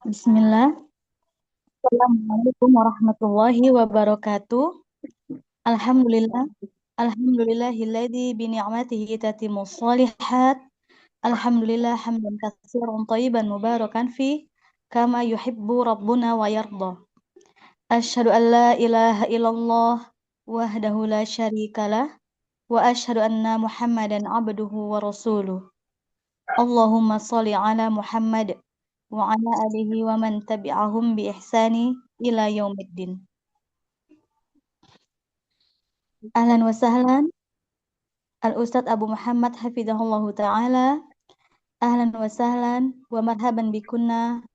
Bismillah. Assalamualaikum warahmatullahi wabarakatuh. Alhamdulillah. Alhamdulillahilladzi bi ni'matihi tatimmus shalihat. Alhamdulillah hamdan katsiran thayyiban mubarakan fi kama yuhibbu rabbuna wa yarda. Asyhadu an la ilaha illallah wahdahu la syarikalah wa asyhadu anna Muhammadan abduhu wa rasuluh. Allahumma shalli ala Muhammad wa ala alihi wa man tabi'ahum bi ihsani ila yaumiddin. Ahlan wa sahlan Al-Ustadz Abu Muhammad hafizahullahu ta'ala. Ahlan wa sahlan wa marhaban bikunna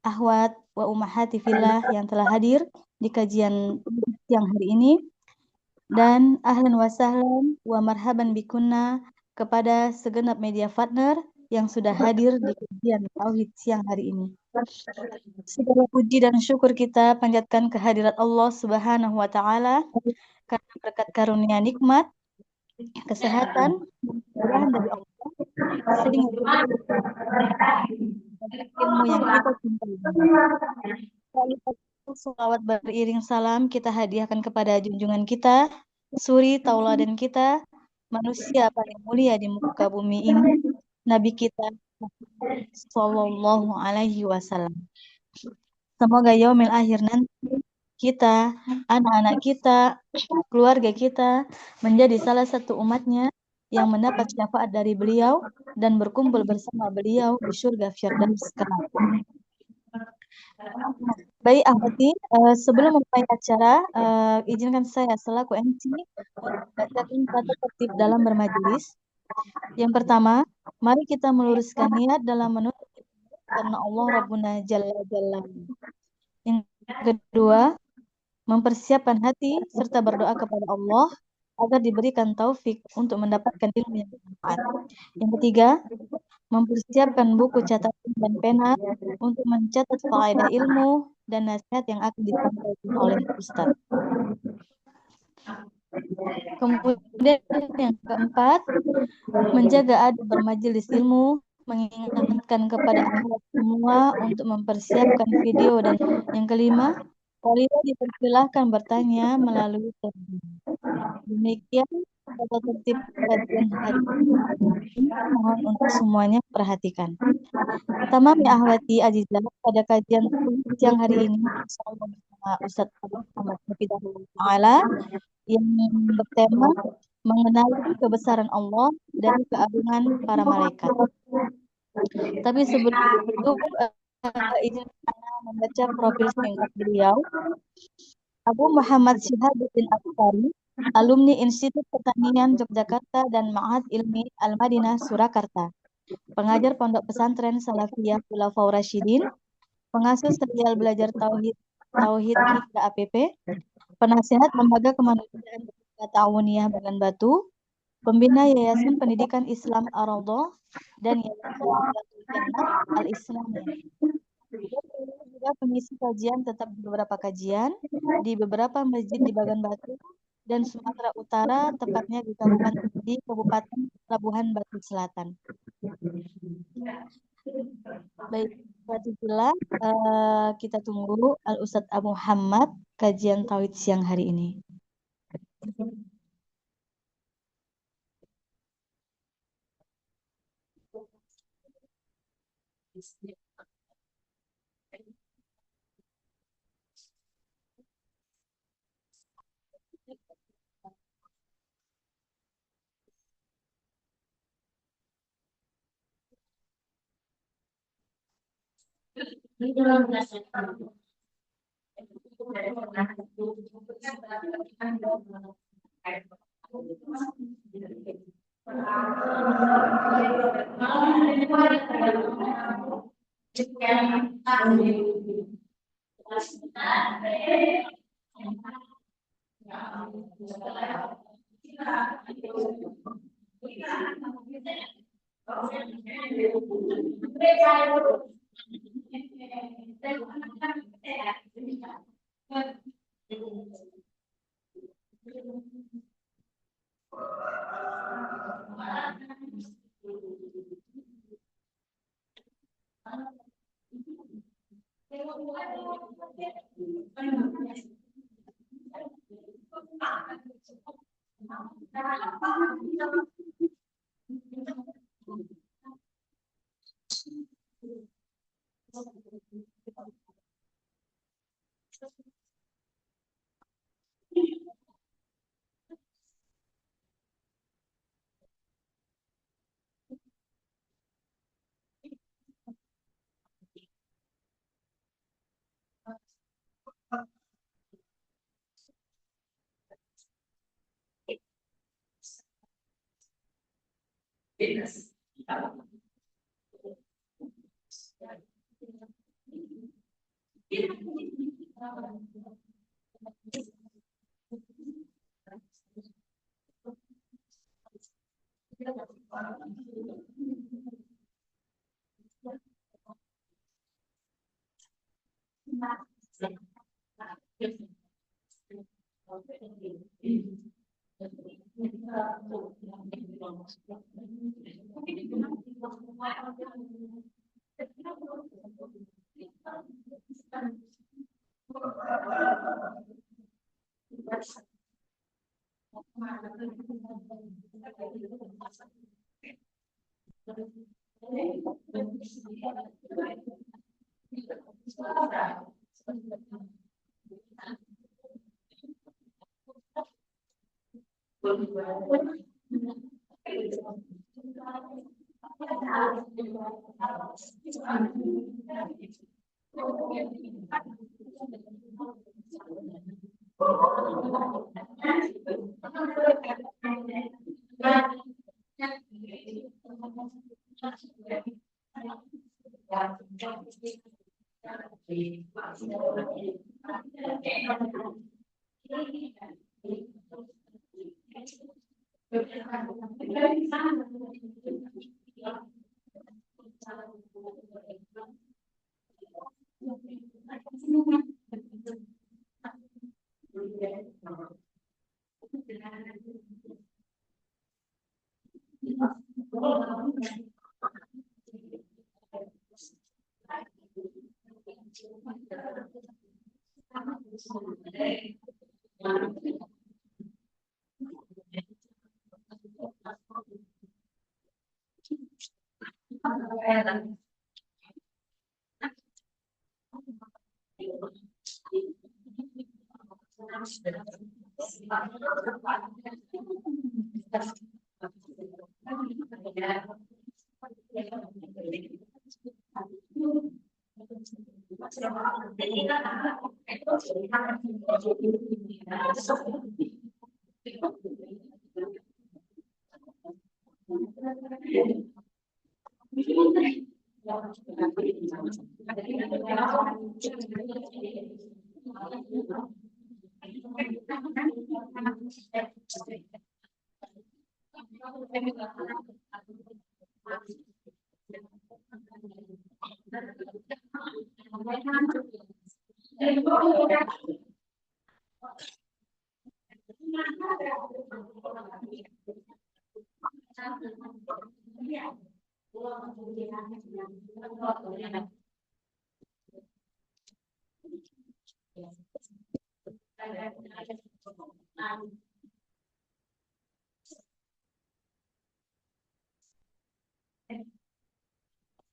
ahwat wa ummahati fillah yang telah hadir di kajian siang hari ini. Dan ahlan wa sahlan wa marhaban bikunna kepada segenap media partner yang sudah hadir di kajian tauhid siang hari ini. Segala puji dan syukur kita panjatkan kehadirat Allah Subhanahu wa taala karena berkat karunia nikmat, kesehatan, dan kemudahan dari Allah sehingga kita dapat ilmu yang kita cintai. Salawat beriring salam kita hadiahkan kepada junjungan kita, suri tauladan kita, manusia paling mulia di muka bumi ini, Nabi kita Sallallahu Alaihi Wasallam. Semoga yaumil akhir nanti kita, anak-anak kita, keluarga kita menjadi salah satu umatnya yang mendapat syafaat dari beliau dan berkumpul bersama beliau di surga Firdaus kelak. Baik, Ahmati, sebelum memulai acara, izinkan saya selaku MC untuk membacakan tata tertib dalam bermajelis. Yang pertama, mari kita meluruskan niat dalam menuntut ilmu karena Allah Rabbuna Jalla Jalla. Yang kedua, mempersiapkan hati serta berdoa kepada Allah agar diberikan taufik untuk mendapatkan ilmu yang bermanfaat. Yang ketiga, mempersiapkan buku catatan dan pena untuk mencatat faedah ilmu dan nasihat yang akan disampaikan oleh Ustadz. Kemudian yang keempat, menjaga adab bermajelis ilmu, mengingatkan kepada akhwat semua untuk mempersiapkan video dan yang kelima, kalian dipersilahkan bertanya melalui telepon. Demikian tata tertib kajian hari ini. Mohon untuk semuanya perhatikan. Pertama, ya Ahwati Azizah, pada kajian siang hari ini bersama Ustadz Abu Muhammad Hafidahullah Ta'ala yang bertema mengenali kebesaran Allah dan keagungan para malaikat. Tapi sebelum itu, izin saya membaca profil singkat beliau. Abu Muhammad Syihabuddin Askari, alumni Institut Pertanian Yogyakarta dan Ma'had Ilmi Al-Madinah Surakarta. Pengajar Pondok Pesantren Salafiyah Khulafaur Rasyidin, pengasuh serial belajar Tauhid Tauhid Hijrah APP, penasihat Lembaga Kemanusiaan Ta'awuniyah Bagan Batu, pembina Yayasan Pendidikan Islam Ar-Raudhah dan Yayasan Milatul Jannah Al-Islamiyah. Dia juga pengisi kajian tetap di beberapa kajian di beberapa masjid di Bagan Batu dan Sumatera Utara, tepatnya di Kabupaten Labuhan Batu Selatan. Baik, Fatihillah, kita tunggu Al-Ustadz Abu Muhammad kajian tauhid siang hari ini.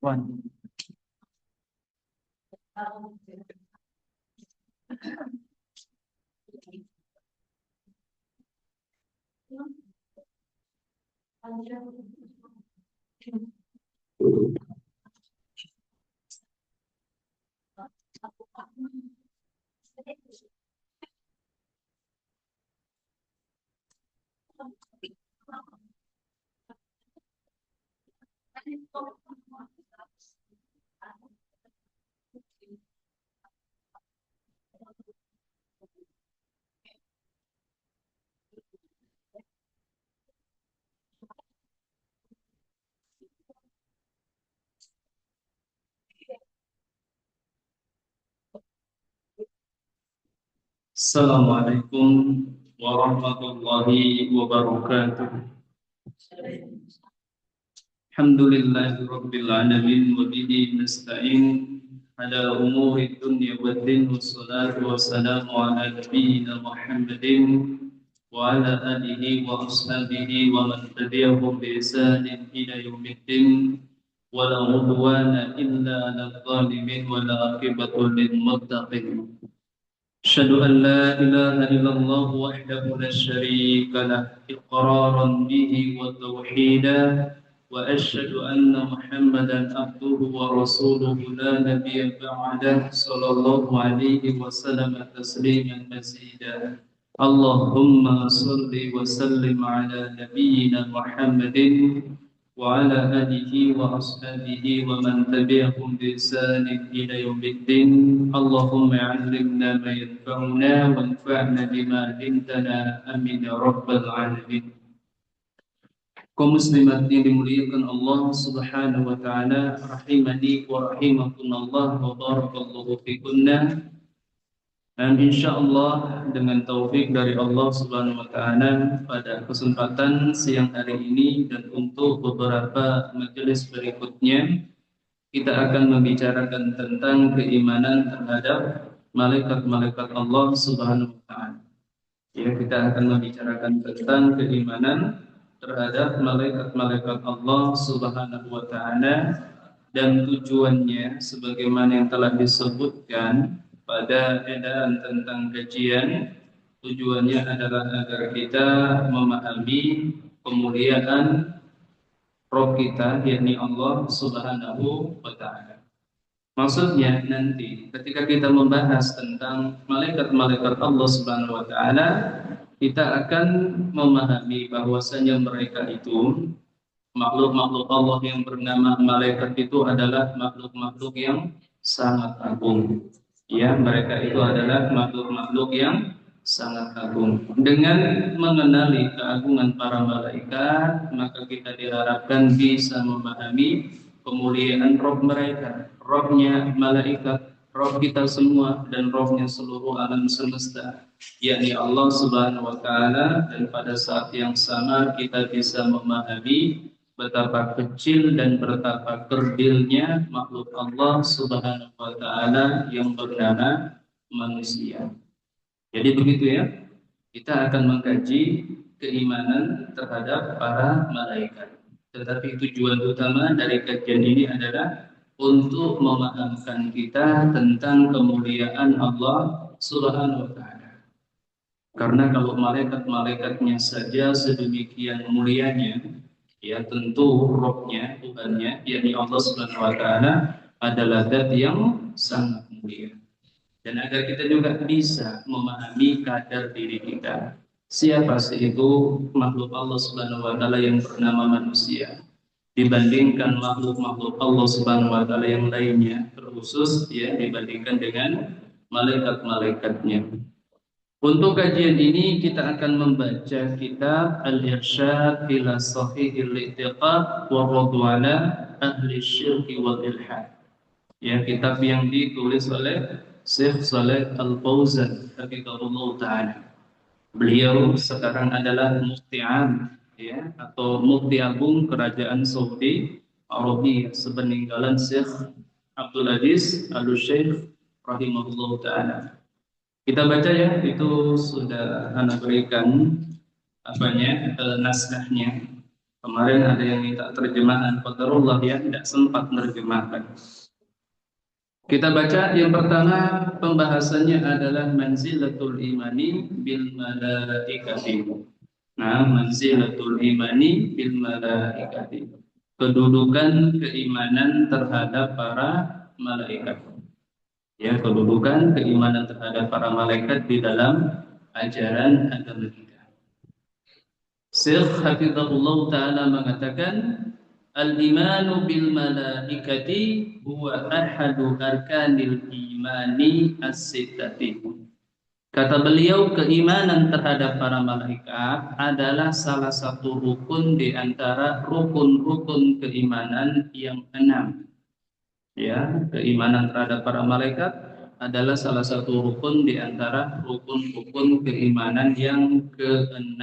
One. Assalamualaikum warahmatullahi wabarakatuh. Alhamdulillahi rabbil alamin wa bihi nasta'in على أمور الدنيا والدين والصلاة والسلام على نبينا محمد وعلى آله وأصحابه ومن تبعهم بإحسان إلى يوم الدين ولا عدوان إلا على الظالمين ولا عاقبة للمتقين أشهد أن لا إله إلا الله وحده لا شريك له إقرارا به وتوحيدا وأشهد أن محمدا عبده ورسوله لا نبي بعده صلى الله عليه وسلم تسليما مزيدا اللهم صل وسلم على نبينا محمد وعلى آله وأصحابه ومن تبعهم بإحسان إلى يوم الدين اللهم علمنا ما ينفعنا وانفعنا بما علمتنا آمين يا رب العالمين. Kaum muslimat yang dimuliakan Allah Subhanahu wa taala, rahimani wa rahimakumullah wa barakallahu fikunna. Dan insyaallah dengan taufik dari Allah Subhanahu wa taala pada kesempatan siang hari ini dan untuk beberapa majelis berikutnya kita akan membicarakan tentang keimanan terhadap malaikat-malaikat Allah Subhanahu wa taala. Ya, kita akan membicarakan tentang keimanan terhadap malaikat-malaikat Allah Subhanahu wa taala dan tujuannya sebagaimana yang telah disebutkan pada edaran tentang kajian. Tujuannya adalah agar kita memahami kemuliaan Rabb kita, yakni Allah Subhanahu wa taala. Maksudnya nanti ketika kita membahas tentang malaikat-malaikat Allah Subhanahu wa taala, kita akan memahami bahwasanya mereka itu makhluk-makhluk Allah yang bernama malaikat itu adalah makhluk-makhluk yang sangat agung. Ya, mereka itu adalah makhluk-makhluk yang sangat agung. Dengan mengenali keagungan para malaikat, maka kita diharapkan bisa memahami kemuliaan Rob mereka, Robnya malaikat, Rob kita semua dan Robnya seluruh alam semesta, yakni Allah Subhanahu wa taala. Dan pada saat yang sama kita bisa memahami betapa kecil dan betapa kerdilnya makhluk Allah Subhanahu wa taala yang bernama manusia. Jadi begitu ya, kita akan mengkaji keimanan terhadap para malaikat. Tetapi tujuan utama dari kajian ini adalah untuk memahamkan kita tentang kemuliaan Allah Subhanahu wa taala. Karena kalau malaikat-malaikatnya saja sedemikian mulianya, ya tentu Rabb-nya, Tuhannya, yakni Allah Subhanahu wa taala adalah zat yang sangat mulia. Dan agar kita juga bisa memahami kadar diri kita. Siapa sih itu makhluk Allah Subhanahu wa taala yang bernama manusia dibandingkan makhluk-makhluk Allah Subhanahu wa taala yang lainnya, terkhusus ya dibandingkan dengan malaikat-malaikatnya. Untuk kajian ini kita akan membaca kitab Al-Irsyad ila Sahihil I'tiqad wa Radwana Ahli Syirki wal Ilhad. Ya, kitab yang ditulis oleh Syekh Shalih Al-Fauzan hafizahullah taala. Beliau sekarang adalah mufti am, ya, atau mufti agung kerajaan Saudi Arabia sepeninggalan Syekh Abdul Aziz Al-Syekh rahimahullah taala. Kita baca ya, itu sudah anak berikan naskahnya. Kemarin ada yang minta terjemahan, qadarullah ya, tidak sempat menerjemahkan. Kita baca yang pertama, pembahasannya adalah manzilatul imani bil malaikati. Nah, manzilatul imani bil malaikati. Kedudukan keimanan terhadap para malaikat. Ya, kedudukan keimanan terhadap para malaikat di dalam ajaran agama kita. Syekh Hafizahullah Ta'ala mengatakan, al-imanu bil malaikati huwa ahadu arkanil imani as-sittati. Kata beliau, keimanan terhadap para malaikat adalah salah satu rukun di antara rukun-rukun keimanan yang 6. Ya, keimanan terhadap para malaikat adalah salah satu rukun di antara rukun-rukun keimanan yang ke-6.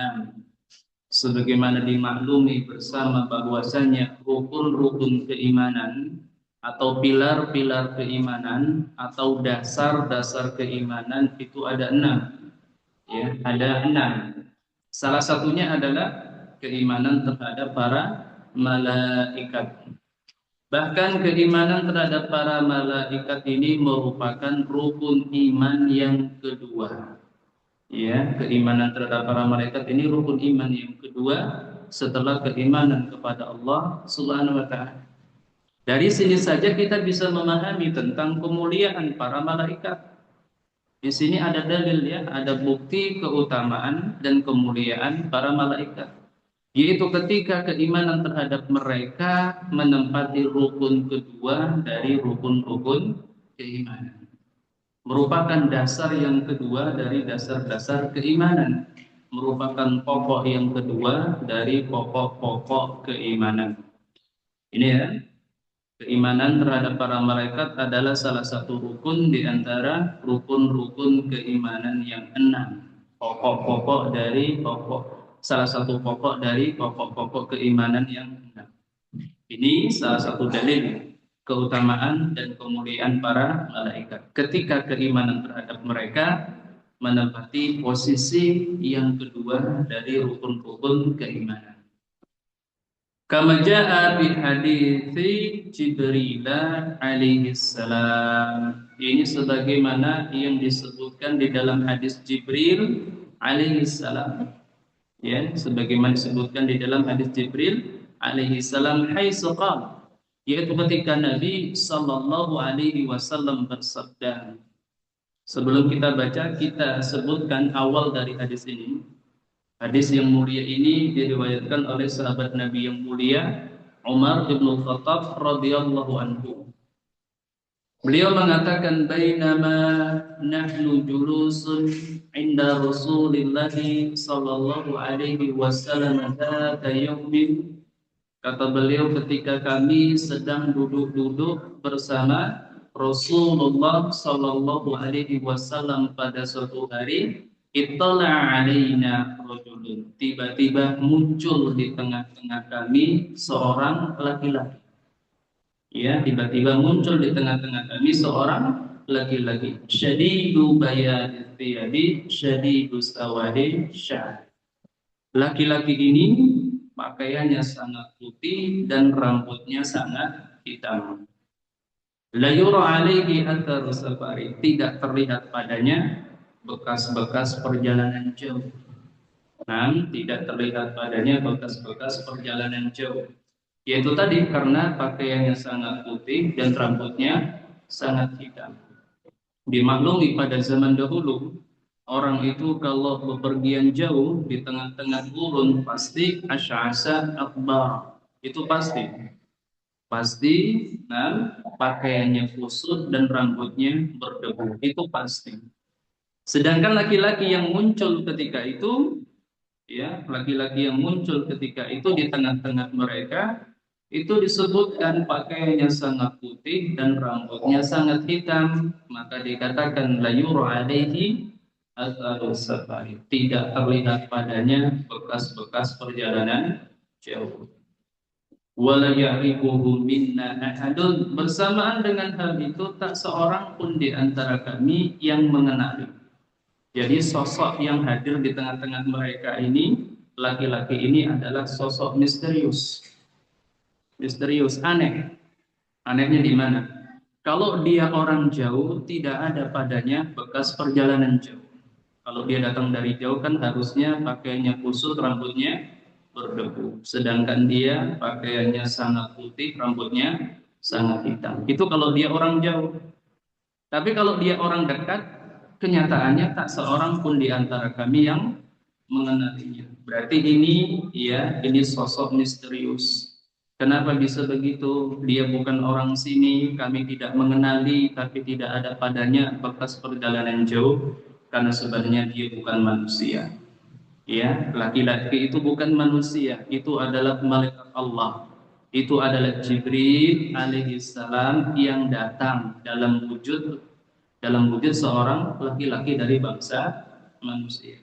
Sebagaimana dimaklumi bersama bahwasanya rukun-rukun keimanan atau pilar-pilar keimanan atau dasar-dasar keimanan itu ada 6. Ya, ada 6. Salah satunya adalah keimanan terhadap para malaikat. Bahkan keimanan terhadap para malaikat ini merupakan rukun iman yang kedua. Ya, keimanan terhadap para malaikat ini rukun iman yang kedua setelah keimanan kepada Allah Subhanahu wa taala. Dari sini saja kita bisa memahami tentang kemuliaan para malaikat. Di sini ada dalil ya, ada bukti keutamaan dan kemuliaan para malaikat. Yaitu ketika keimanan terhadap mereka menempati rukun kedua dari rukun-rukun keimanan. Merupakan dasar yang kedua dari dasar-dasar keimanan. Merupakan pokok yang kedua dari pokok-pokok keimanan. Ini ya, keimanan terhadap para malaikat adalah salah satu rukun di antara rukun-rukun keimanan yang 6. Pokok-pokok dari salah satu pokok dari pokok-pokok keimanan yang 6. Ini salah satu dalil keutamaan dan kemuliaan para malaikat. Ketika keimanan terhadap mereka menempati posisi yang kedua dari rukun-rukun keimanan. Kama jaa fi hadithi Jibril alaihi salam. Ini sebagaimana yang disebutkan di dalam hadis Jibril alaihi salam. Ya, sebagaimana disebutkan di dalam hadis Jibril alaihi salam haitsu qala, yaitu ketika Nabi sallallahu alaihi wasallam bersabda. Sebelum kita baca, kita sebutkan awal dari hadis ini. Hadis yang mulia ini diriwayatkan oleh sahabat Nabi yang mulia Umar bin Khattab radhiyallahu anhu. Beliau mengatakan bainama nahnu julusun inda Rasulillah sallallahu alaihi wasallam dzata yaumin, kata beliau ketika kami sedang duduk-duduk bersama Rasulullah sallallahu alaihi wasallam pada suatu hari, ittala alaina rajulun, tiba-tiba muncul di tengah-tengah kami seorang laki-laki. Ya, tiba-tiba muncul di tengah-tengah kami seorang laki-laki. Syadidu bayadil thiyabi, syadidu sawadi sya'ar. Laki-laki ini pakaiannya sangat putih dan rambutnya sangat hitam. La yura alaihi atharu safari, tidak terlihat padanya bekas-bekas perjalanan jauh. Nah, tidak terlihat padanya bekas-bekas perjalanan jauh. Yaitu tadi karena pakaiannya sangat putih dan rambutnya sangat hitam. Dimaklumi pada zaman dahulu, orang itu kalau bepergian jauh di tengah-tengah gurun pasti asy'asa akbar. Itu pasti. Nah, pakaiannya kusut dan rambutnya berdebu. Itu pasti. Sedangkan laki-laki yang muncul ketika itu, ya, laki-laki yang muncul ketika itu di tengah-tengah mereka, itu disebutkan pakaiannya sangat putih dan rambutnya sangat hitam, maka dikatakan la yura alaihi atharus safari, tidak terlihat padanya bekas-bekas perjalanan jauh. Wala ya'rifuhu minna ahadun, bersamaan dengan hal itu tak seorang pun di antara kami yang mengenali. Jadi sosok yang hadir di tengah-tengah mereka ini, laki-laki ini adalah sosok misterius. Misterius, aneh. Anehnya di mana? Kalau dia orang jauh, tidak ada padanya bekas perjalanan jauh. Kalau dia datang dari jauh kan harusnya pakaiannya kusut, rambutnya berdebu. Sedangkan dia pakaiannya sangat putih, rambutnya sangat hitam. Itu kalau dia orang jauh. Tapi kalau dia orang dekat, kenyataannya tak seorang pun di antara kami yang mengenalinya. Berarti ini sosok misterius. Kenapa bisa begitu? Dia bukan orang sini, kami tidak mengenali, tapi tidak ada padanya bekas perjalanan jauh, karena sebenarnya dia bukan manusia. Ya, laki-laki itu bukan manusia, itu adalah malaikat Allah. Itu adalah Jibril alaihissalam yang datang dalam wujud seorang laki-laki dari bangsa manusia.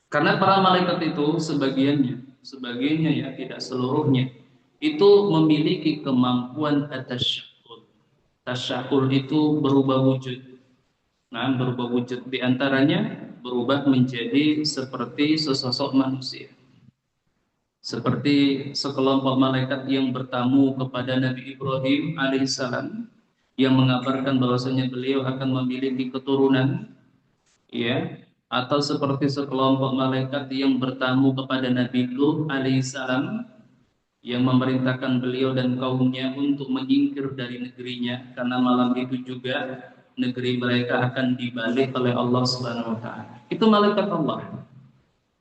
Karena para malaikat itu sebagiannya ya, tidak seluruhnya, itu memiliki kemampuan at-tasyakkul, Tasyakul itu berubah wujud. Nah, berubah wujud di antaranya berubah menjadi seperti sesosok manusia. Seperti sekelompok malaikat yang bertamu kepada Nabi Ibrahim alaihissalam yang mengabarkan bahwasanya beliau akan memiliki keturunan, ya, atau seperti sekelompok malaikat yang bertamu kepada Nabi Lut alaihissalam yang memerintahkan beliau dan kaumnya untuk menyingkir dari negerinya karena malam itu juga negeri mereka akan dibalik oleh Allah Subhanahu wa taala. Itu malaikat Allah,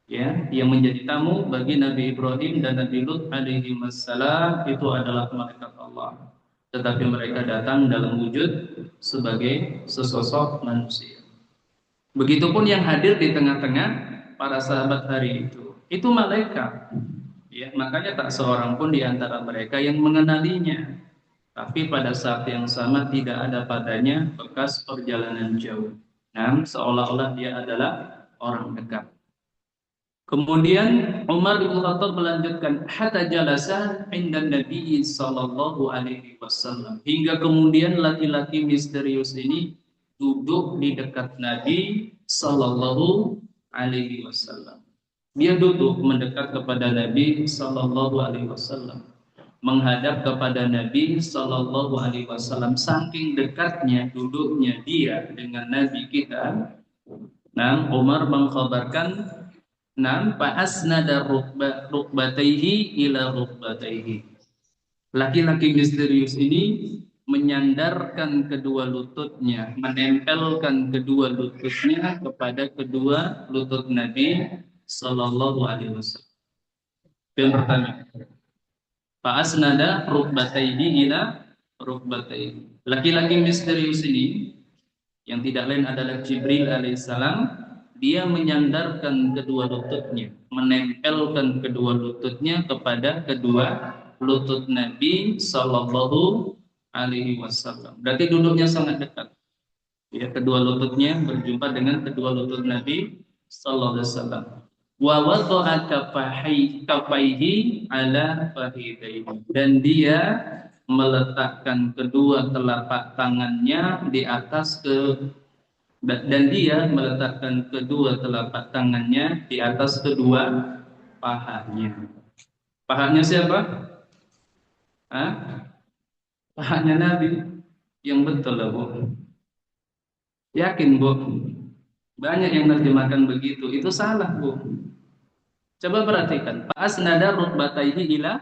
ya, yang menjadi tamu bagi Nabi Ibrahim dan Nabi Lut alaihi wassalam itu adalah malaikat Allah. Tetapi mereka datang dalam wujud sebagai sesosok manusia. Begitupun yang hadir di tengah-tengah para sahabat hari itu malaikat. Ya, makanya tak seorang pun di antara mereka yang mengenalinya. Tapi pada saat yang sama tidak ada padanya bekas perjalanan jauh. Nah, seolah-olah dia adalah orang dekat. Kemudian Umar bin Khattab melanjutkan hatta jalasa inda Nabi sallallahu alaihi wasallam, hingga kemudian laki-laki misterius ini duduk di dekat Nabi sallallahu alaihi wasallam. Dia duduk mendekat kepada Nabi sallallahu alaihi wasallam, menghadap kepada Nabi sallallahu alaihi wasallam. Saking dekatnya duduknya dia dengan Nabi kita. Nah, Umar mengkhabarkan, nam fa'asnada rukbataihi ila rukbataihi. Laki-laki misterius ini menyandarkan kedua lututnya, menempelkan kedua lututnya kepada kedua lutut Nabi sallallahu alaihi wasallam. Yang pertama, fa'asnada rukbataihi ila rukbataihi. Laki-laki misterius ini yang tidak lain adalah Jibril alaihissalam. Dia menyandarkan kedua lututnya, menempelkan kedua lututnya kepada kedua lutut Nabi Sallallahu Alaihi Wasallam. Berarti duduknya sangat dekat. Ya, kedua lututnya berjumpa dengan kedua lutut Nabi Sallallahu Alaihi Wasallam. Wa wada'a kafaihi ala fahidaihi, dan dia meletakkan kedua telapak tangannya di atas dan dia meletakkan kedua telapak tangannya di atas kedua pahanya. Pahanya siapa? Hah? Pahanya Nabi. Yang betul lah, Bu. Yakin, Bu? Banyak yang terjemahkan begitu. Itu salah, Bu. Coba perhatikan. Fa'asnada rukbataihi ila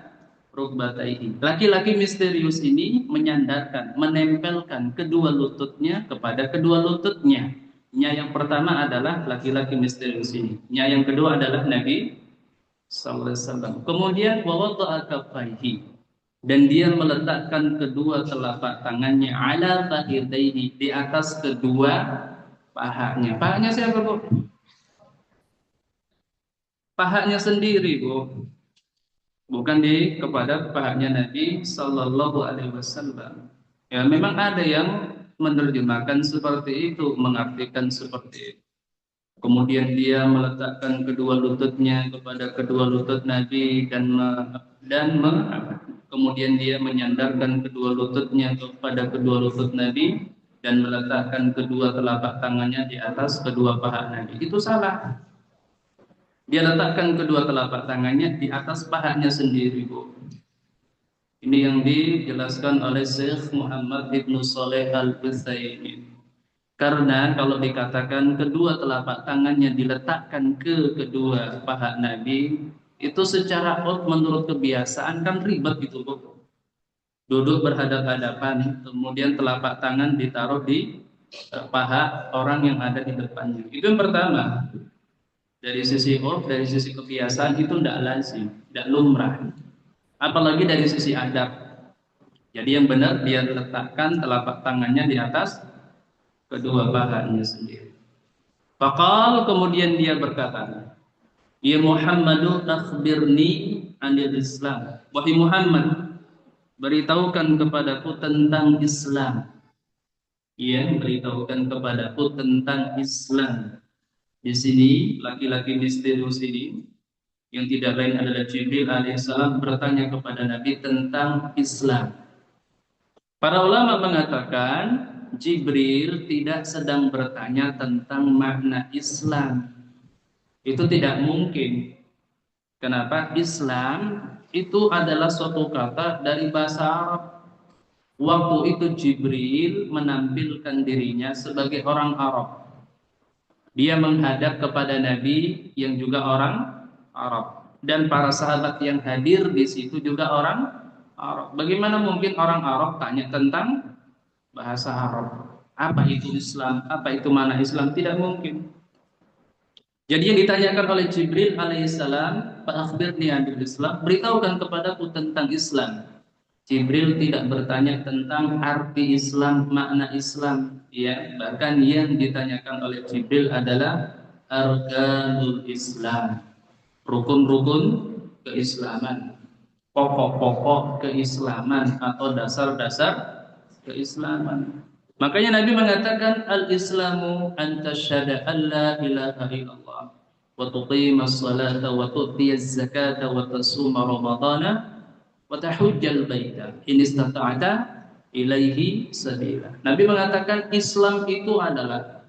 rukbataihi. Laki-laki misterius ini menyandarkan, menempelkan kedua lututnya kepada kedua lututnya. Nya yang pertama adalah laki-laki misterius ini. Nya yang kedua adalah Nabi sallallahu alaihi wasallam. Kemudian wa wada'a kaffaihi, dan dia meletakkan kedua telapak tangannya ala fakhidaihi, di atas kedua pahanya. Pahanya siapa, Bu? Pahanya sendiri, Bu. Bukan kepada pahanya Nabi sallallahu alaihi wasallam. Ya, memang ada yang menerjemahkan seperti itu, mengartikan seperti itu. Kemudian dia meletakkan kedua lututnya kepada kedua lutut Nabi kemudian dia menyandarkan kedua lututnya kepada kedua lutut Nabi dan meletakkan kedua telapak tangannya di atas kedua paha Nabi. Itu salah. Dia letakkan kedua telapak tangannya di atas pahanya sendiri, Bu. Ini yang dijelaskan oleh Syekh Muhammad Ibnu Shalih Al-Utsaimin. Karena kalau dikatakan kedua telapak tangannya diletakkan ke kedua paha Nabi, itu secara menurut kebiasaan kan ribet gitu, Bu. Duduk berhadap-hadapan, kemudian telapak tangan ditaruh di paha orang yang ada di depannya. Itu yang pertama. Dari sisi dari sisi kebiasaan itu tidak lazim, tidak lumrah. Apalagi dari sisi adab. Jadi yang benar dia letakkan telapak tangannya di atas kedua pahanya sendiri. Faqal, kemudian dia berkata, ya Muhammadu akhbirni anil Islam. Wahai Muhammad, beritahukan kepadaku tentang Islam. Ya, beritahukan kepadaku tentang Islam. Di sini laki-laki misterius ini yang tidak lain adalah Jibril alaihissalam bertanya kepada Nabi tentang Islam. Para ulama mengatakan Jibril tidak sedang bertanya tentang makna Islam. Itu tidak mungkin. Kenapa? Islam itu adalah suatu kata dari bahasa Arab. Waktu itu Jibril menampilkan dirinya sebagai orang Arab. Dia menghadap kepada Nabi yang juga orang Arab. Dan para sahabat yang hadir di situ juga orang Arab. Bagaimana mungkin orang Arab tanya tentang bahasa Arab? Apa itu Islam? Apa itu mana Islam? Tidak mungkin. Jadi yang ditanyakan oleh Jibril alaihissalam, Pak akhbirni anil Islam, beritahukan kepadaku tentang Islam. Jibril tidak bertanya tentang arti Islam, makna Islam, ya. Bahkan yang ditanyakan oleh Jibril adalah arkanul Islam, rukun-rukun keislaman, pokok-pokok keislaman atau dasar-dasar keislaman. Makanya Nabi mengatakan al-Islamu an tasyhada an la ilaha illallah wa tuqimas salata wa tu'tiyaz zakata wa tasuma ramadhana wa tahujjal baita in istata'ta ilaihi sabila. Nabi mengatakan Islam itu adalah,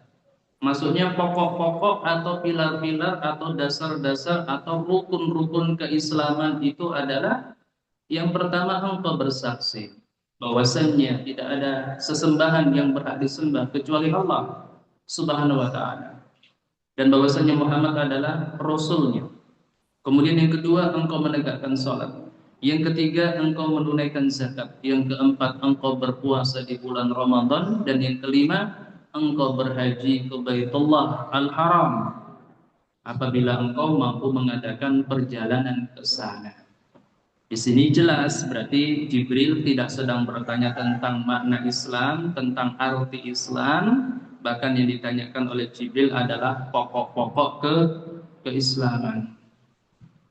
maksudnya pokok-pokok atau pilar-pilar atau dasar-dasar atau rukun-rukun keislaman itu adalah yang pertama engkau bersaksi bahwasannya tidak ada sesembahan yang berhak disembah kecuali Allah Subhanahu wa taala, dan bahwasannya Muhammad adalah rasulnya. Kemudian yang kedua engkau menegakkan salat. Yang ketiga engkau menunaikan zakat. Yang keempat engkau berpuasa di bulan Ramadan, dan yang kelima engkau berhaji ke Baitullah Al-Haram apabila engkau mampu mengadakan perjalanan ke sana. Di sini jelas berarti Jibril tidak sedang bertanya tentang makna Islam, tentang arti Islam, bahkan yang ditanyakan oleh Jibril adalah pokok-pokok keislaman.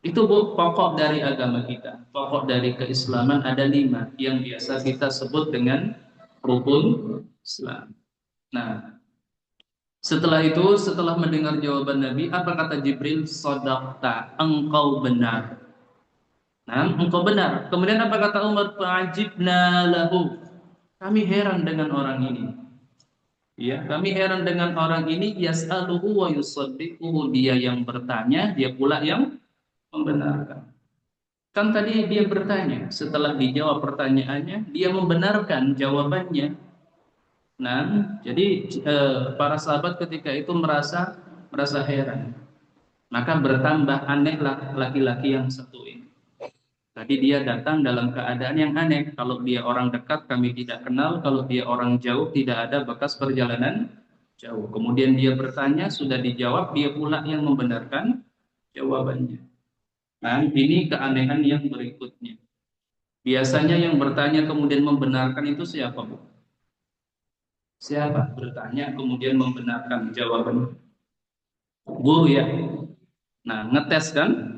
Itu pokok dari agama kita. Pokok dari keislaman ada 5 yang biasa kita sebut dengan rukun Islam. Nah, setelah itu, setelah mendengar jawaban Nabi, apa kata Jibril? Shadaqta, engkau benar. Nah, engkau benar. Kemudian apa kata Umar? Fa'ajibna lahu. Kami heran dengan orang ini. Ya, kami heran dengan orang ini. Yas'aluhu wa yusaddiquhu. Dia yang bertanya, dia pula yang membenarkan. Kan tadi dia bertanya, setelah dijawab pertanyaannya, dia membenarkan jawabannya. Nah, jadi para sahabat ketika itu merasa heran. Maka bertambah anehlah laki-laki yang satu ini. Tadi dia datang dalam keadaan yang aneh. Kalau dia orang dekat kami tidak kenal, kalau dia orang jauh tidak ada bekas perjalanan jauh. Kemudian dia bertanya, sudah dijawab, dia pula yang membenarkan jawabannya. Nah, ini keanehan yang berikutnya. Biasanya yang bertanya kemudian membenarkan itu siapa, Bu? Siapa bertanya kemudian membenarkan jawaban? Guru ya. Nah, ngetes kan?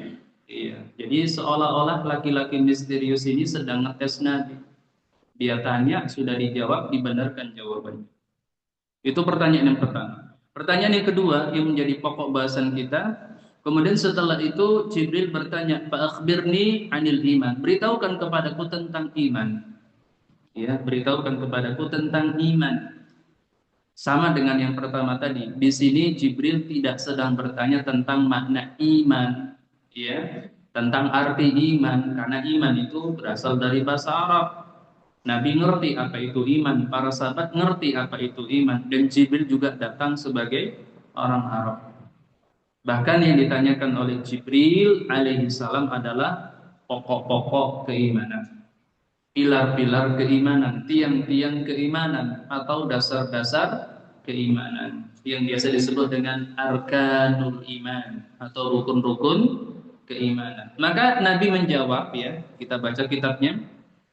Iya. Jadi seolah-olah laki-laki misterius ini sedang ngetes Nabi. Dia tanya, sudah dijawab, dibenarkan jawabannya. Itu pertanyaan yang pertama. Pertanyaan yang kedua yang menjadi pokok bahasan kita. Kemudian setelah itu Jibril bertanya, "Fa akhbirni 'anil iman." Beritahukan kepadaku tentang iman. Ya, beritahukan kepadaku tentang iman. Sama dengan yang pertama tadi. Di sini Jibril tidak sedang bertanya tentang makna iman, ya, tentang arti iman, karena iman itu berasal dari bahasa Arab. Nabi ngerti apa itu iman, para sahabat ngerti apa itu iman, dan Jibril juga datang sebagai orang Arab. Bahkan yang ditanyakan oleh Jibril alaihi salam adalah pokok-pokok keimanan, pilar-pilar keimanan, tiang-tiang keimanan atau dasar-dasar keimanan yang biasa disebut dengan arkanul iman atau rukun-rukun keimanan. Maka Nabi menjawab, ya, kita baca kitabnya.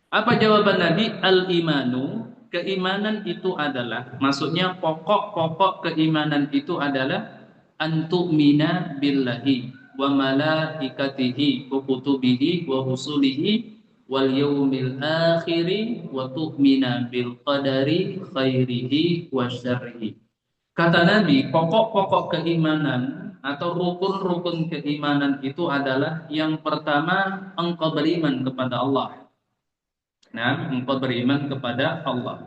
Apa jawaban Nabi? Al-imanu, keimanan itu adalah, maksudnya pokok-pokok keimanan itu adalah antu'mina billahi wa malaikatihi wa kutubihi wa rusulihi wal yaumil akhiri wa tu'mina bil qadari khairihi wa syarrihi. Kata Nabi, pokok-pokok keimanan atau rukun-rukun keimanan itu adalah yang pertama engkau beriman kepada Allah. Nah, engkau beriman kepada Allah.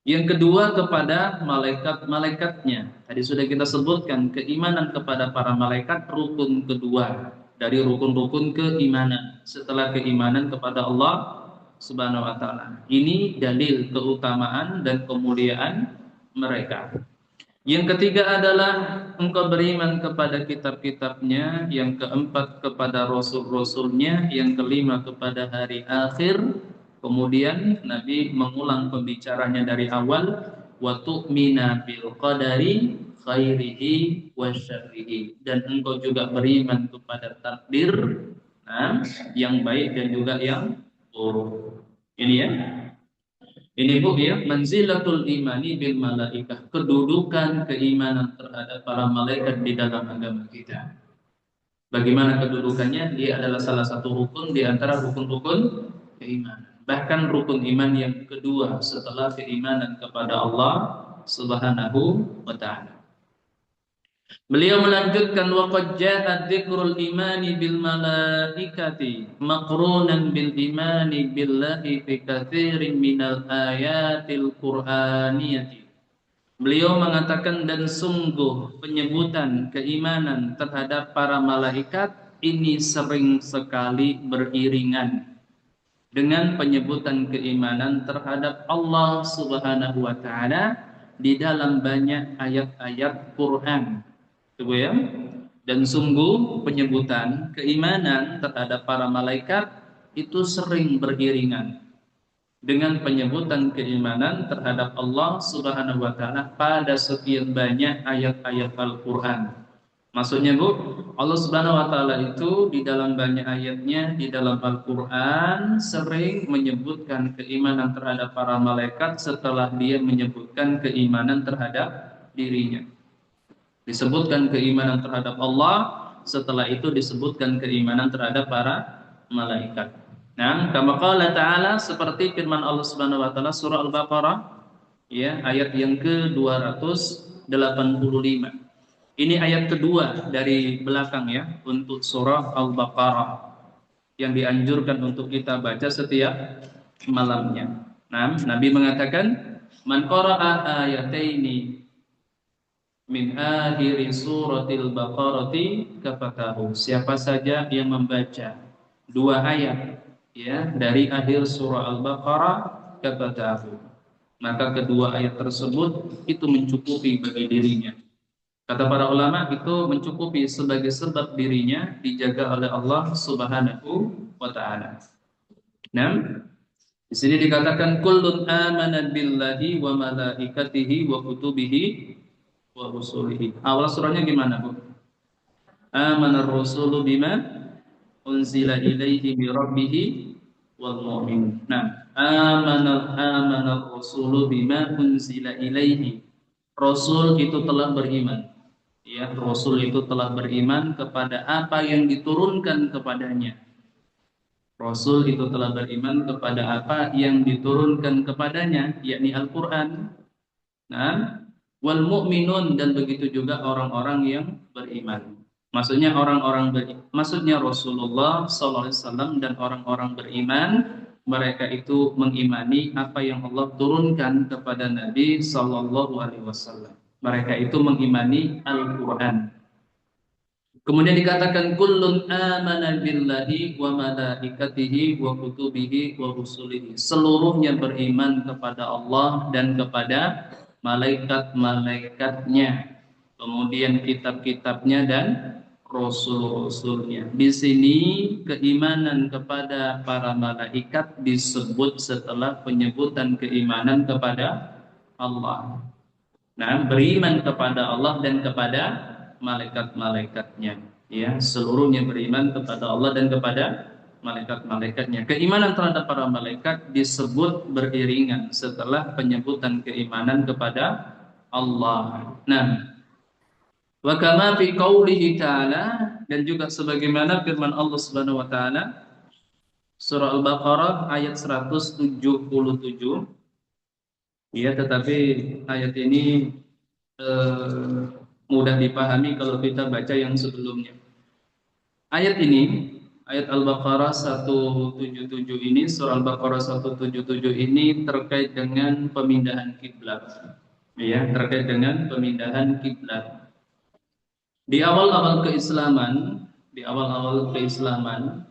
Yang kedua kepada malaikat-malaikatnya. Tadi sudah kita sebutkan keimanan kepada para malaikat rukun kedua dari rukun-rukun keimanan. Setelah keimanan kepada Allah Subhanahu wa taala. Ini dalil keutamaan dan kemuliaan mereka. Yang ketiga adalah engkau beriman kepada kitab-kitabnya, yang keempat kepada rasul-rasulnya, yang kelima kepada hari akhir. Kemudian Nabi mengulang pembicaranya dari awal, wa tu'mina bil qadari khairihi wa syarrihi, dan engkau juga beriman kepada takdir, nah, yang baik dan juga yang buruk. Ini ya. Ini Bu ya, manzilatul imani bil malaikah, kedudukan keimanan terhadap para malaikat di dalam agama kita. Bagaimana kedudukannya? Dia adalah salah satu rukun di antara rukun-rukun keimanan. Bahkan rukun iman yang kedua setelah keimanan kepada Allah Subhanahu wa taala. Beliau melanjutkan waqad jaa dzikrul imani bil malaikati maqrunan bil imani billahi fi katsirin minal ayatil qur'aniyati. Beliau mengatakan dan sungguh penyebutan keimanan terhadap para malaikat ini sering sekali beriringan dengan penyebutan keimanan terhadap Allah Subhanahu wa taala di dalam banyak ayat-ayat Quran. Coba ya. Dan sungguh penyebutan keimanan terhadap para malaikat itu sering beriringan dengan penyebutan keimanan terhadap Allah Subhanahu wa taala pada sekian banyak ayat-ayat Al-Qur'an. Maksudnya Bu, Allah Subhanahu wa taala itu di dalam banyak ayatnya di dalam Al-Qur'an sering menyebutkan keimanan terhadap para malaikat setelah dia menyebutkan keimanan terhadap dirinya. Disebutkan keimanan terhadap Allah, setelah itu disebutkan keimanan terhadap para malaikat. Nah, kama qala ta'ala, seperti firman Allah Subhanahu wa taala surah Al-Baqarah ya, ayat yang ke-285. Ini ayat kedua dari belakang ya untuk surah Al-Baqarah yang dianjurkan untuk kita baca setiap malamnya. Nah, Nabi mengatakan, "Man qara'a ayataini min akhiri suratil Baqarati kafatahu." Siapa saja yang membaca dua ayat ya dari akhir surah Al-Baqarah kafatahu, maka kedua ayat tersebut itu mencukupi bagi dirinya. Kata para ulama itu mencukupi sebagai sebab dirinya dijaga oleh Allah Subhanahu wa taala. Nah, di sini dikatakan kullun amana billahi wa malaikatihi wa kutubihi wa rusulihi. Awal surahnya gimana, Bu? Amanar rasulu bima unzila ilaihi min rabbih wal mu'minun. Nah, amanar rasulu bima unzila ilaihi. Rasul itu telah beriman. Ya, Rasul itu telah beriman kepada apa yang diturunkan kepadanya. Rasul itu telah beriman kepada apa yang diturunkan kepadanya, yakni Al-Qur'an. Nah, wal mu'minun, dan begitu juga orang-orang yang beriman. Maksudnya maksudnya Rasulullah sallallahu alaihi wasallam dan orang-orang beriman, mereka itu mengimani apa yang Allah turunkan kepada Nabi sallallahu alaihi wasallam. Mereka itu mengimani Al-Qur'an. Kemudian dikatakan kullun amana billahi wa malaikatihi wa kutubihi wa rusulihi. Seluruhnya beriman kepada Allah dan kepada malaikat-malaikatnya, kemudian kitab-kitabnya dan rasul-rasulnya. Di sini keimanan kepada para malaikat disebut setelah penyebutan keimanan kepada Allah. Nah, beriman kepada Allah dan kepada malaikat-malaikatnya. Ya, seluruhnya beriman kepada Allah dan kepada malaikat-malaikatnya. Keimanan terhadap para malaikat disebut beriringan setelah penyebutan keimanan kepada Allah. Nah, wa kama fi qaulihi ta'ala, dan juga sebagaimana firman Allah Subhanahu wa taala surah Al-Baqarah ayat 177. Ya, tetapi ayat ini mudah dipahami kalau kita baca yang sebelumnya. Ayat ini ayat Al-Baqarah 177 ini, surah Al-Baqarah 177 ini terkait dengan pemindahan kiblat. Ya, terkait dengan pemindahan kiblat. Di awal-awal keislaman, di awal-awal keislaman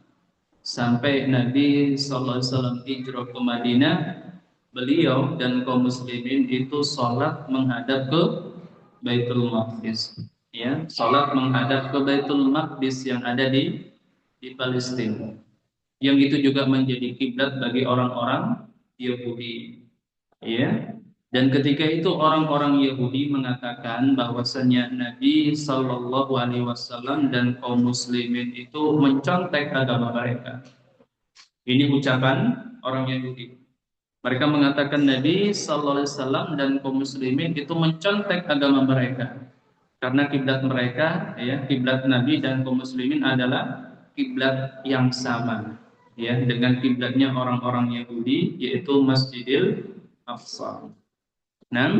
sampai Nabi sallallahu alaihi wasallam hijrah ke Madinah, beliau dan kaum muslimin itu sholat menghadap ke Baitul Maqdis. Ya, sholat menghadap ke Baitul Maqdis yang ada di Palestina. Yang itu juga menjadi kiblat bagi orang-orang Yahudi. Ya. Dan ketika itu orang-orang Yahudi mengatakan bahwasanya Nabi Shallallahu Alaihi Wasallam dan kaum muslimin itu mencontek agama mereka. Ini ucapan orang Yahudi. Mereka mengatakan Nabi Shallallahu Alaihi Wasallam dan kaum muslimin itu mencontek agama mereka. Karena kiblat mereka, ya, kiblat Nabi dan kaum muslimin adalah kiblat yang sama, ya, dengan kiblatnya orang-orang Yahudi, yaitu Masjidil Aqsa. Nah,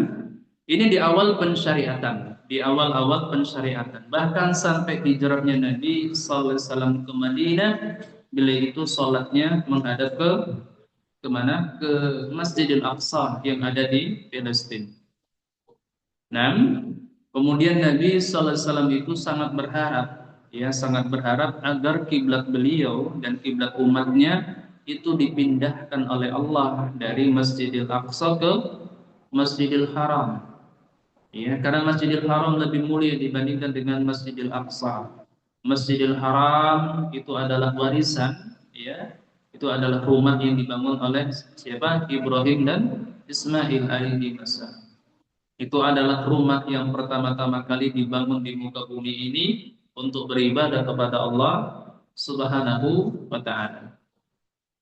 ini di awal pensyariatan, di awal-awal pensyariatan. Bahkan sampai hijrahnya Nabi sallallahu alaihi wasallam ke Madinah, beliau itu sholatnya menghadap ke kemana? Ke Masjidil Aqsa yang ada di Palestina. Nah, kemudian Nabi sallallahu alaihi wasallam itu sangat berharap, ya, sangat berharap agar kiblat beliau dan kiblat umatnya itu dipindahkan oleh Allah dari Masjidil Aqsa ke Masjidil Haram. Ya, karena Masjidil Haram lebih mulia dibandingkan dengan Masjidil Aqsa. Masjidil Haram itu adalah warisan, ya. Itu adalah rumah yang dibangun oleh siapa? Ibrahim dan Ismail alaihi wasallam. Itu adalah rumah yang pertama-tama kali dibangun di muka bumi ini untuk beribadah kepada Allah Subhanahu wa taala.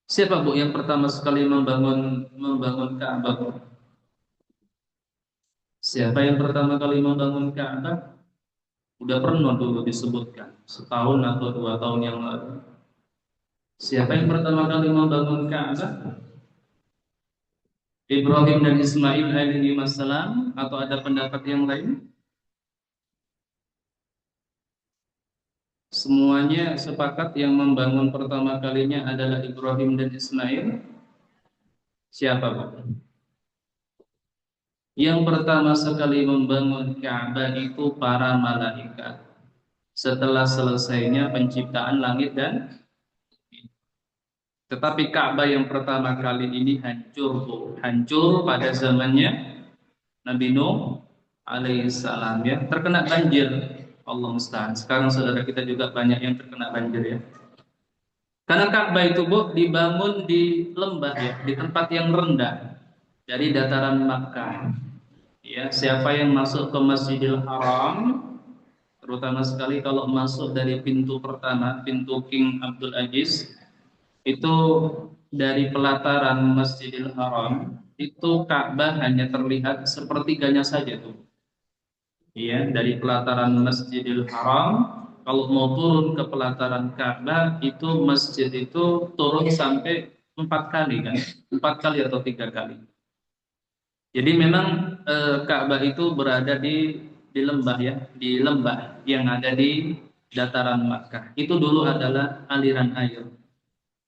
Siapa Bu yang pertama sekali membangun Ka'bah? Siapa yang pertama kali membangun Ka'bah? Udah pernah dulu disebutkan, setahun atau 2 tahun yang lalu. Siapa yang pertama kali membangun Ka'bah? Ibrahim dan Ismail alaihi wassalam atau ada pendapat yang lain? Semuanya sepakat yang membangun pertama kalinya adalah Ibrahim dan Ismail. Siapa Pak? Yang pertama sekali membangun Ka'bah itu para malaikat. Setelah selesainya penciptaan langit dan bumi. Tetapi Ka'bah yang pertama kali ini hancur, Bu. Hancur pada zamannya Nabi Nuh alaihissalam, ya, terkena banjir. Allah musta'an. Sekarang saudara kita juga banyak yang terkena banjir, ya. Karena Ka'bah itu Bu dibangun di lembah, ya, di tempat yang rendah dari dataran Makkah. Ya, siapa yang masuk ke Masjidil Haram, terutama sekali kalau masuk dari pintu pertama, pintu King Abdul Aziz, itu dari pelataran Masjidil Haram, itu Ka'bah hanya terlihat sepertiganya saja tuh. Iya, dari pelataran Masjidil Haram, kalau mau turun ke pelataran Ka'bah itu masjid itu turun sampai 4 kali kan, 4 kali atau 3 kali. Jadi memang Ka'bah itu berada di lembah, ya, di lembah yang ada di dataran Makkah. Itu dulu adalah aliran air.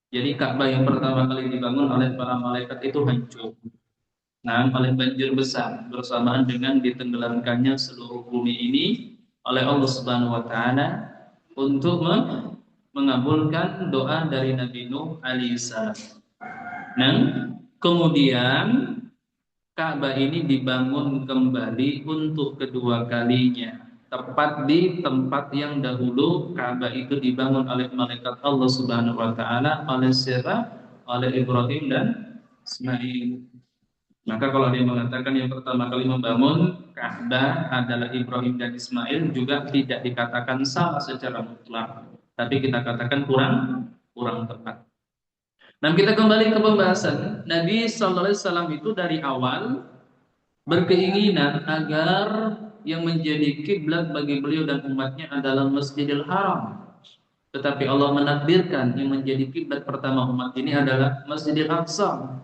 Jadi Ka'bah yang pertama kali dibangun oleh para malaikat itu hancur. Nah, oleh banjir besar bersamaan dengan ditenggelamkannya seluruh bumi ini oleh Allah Subhanahu wa taala untuk mengabulkan doa dari Nabi Nuh alaihissalam. Nah, kemudian Ka'bah ini dibangun kembali untuk kedua kalinya, tepat di tempat yang dahulu Ka'bah itu dibangun oleh malaikat Allah Subhanahu wa taala oleh siapa? Oleh Ibrahim dan Ismail. Maka kalau dia mengatakan yang pertama kali membangun Ka'bah adalah Ibrahim dan Ismail, juga tidak dikatakan salah secara mutlak, tapi kita katakan kurang tepat. Nah, kita kembali ke pembahasan. Nabi sallallahu alaihi wasallam itu dari awal berkeinginan agar yang menjadi kiblat bagi beliau dan umatnya adalah Masjidil Haram. Tetapi Allah menakdirkan yang menjadi kiblat pertama umat ini adalah Masjidil Aqsa.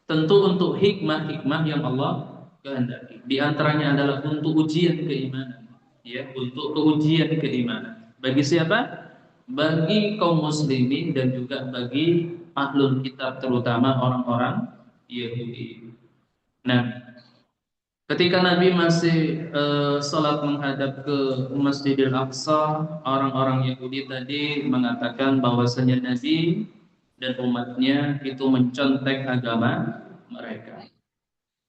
Tentu untuk hikmah-hikmah yang Allah kehendaki. Di antaranya adalah untuk ujian keimanan, ya, untuk keujian keimanan. Bagi siapa? bagi kaum muslimin dan juga bagi ahlul kitab, terutama orang-orang Yahudi. Nah, ketika Nabi masih sholat menghadap ke Masjidil Aqsa, orang-orang Yahudi tadi mengatakan bahwasanya Nabi dan umatnya itu mencontek agama mereka.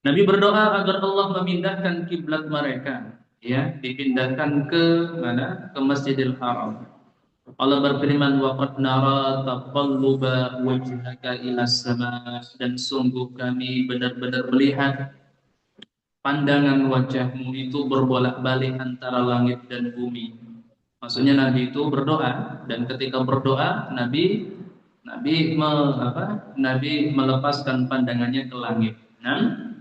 Nabi berdoa agar Allah memindahkan kiblat mereka, ya, dipindahkan ke mana? Ke Masjidil Haram. Allah berfirman, wa qad nara taqalluba wajhaka ilas sama, dan sungguh kami benar-benar melihat pandangan wajahmu itu berbolak-balik antara langit dan bumi. Maksudnya Nabi itu berdoa, dan ketika berdoa Nabi melepaskan pandangannya ke langit. Nah,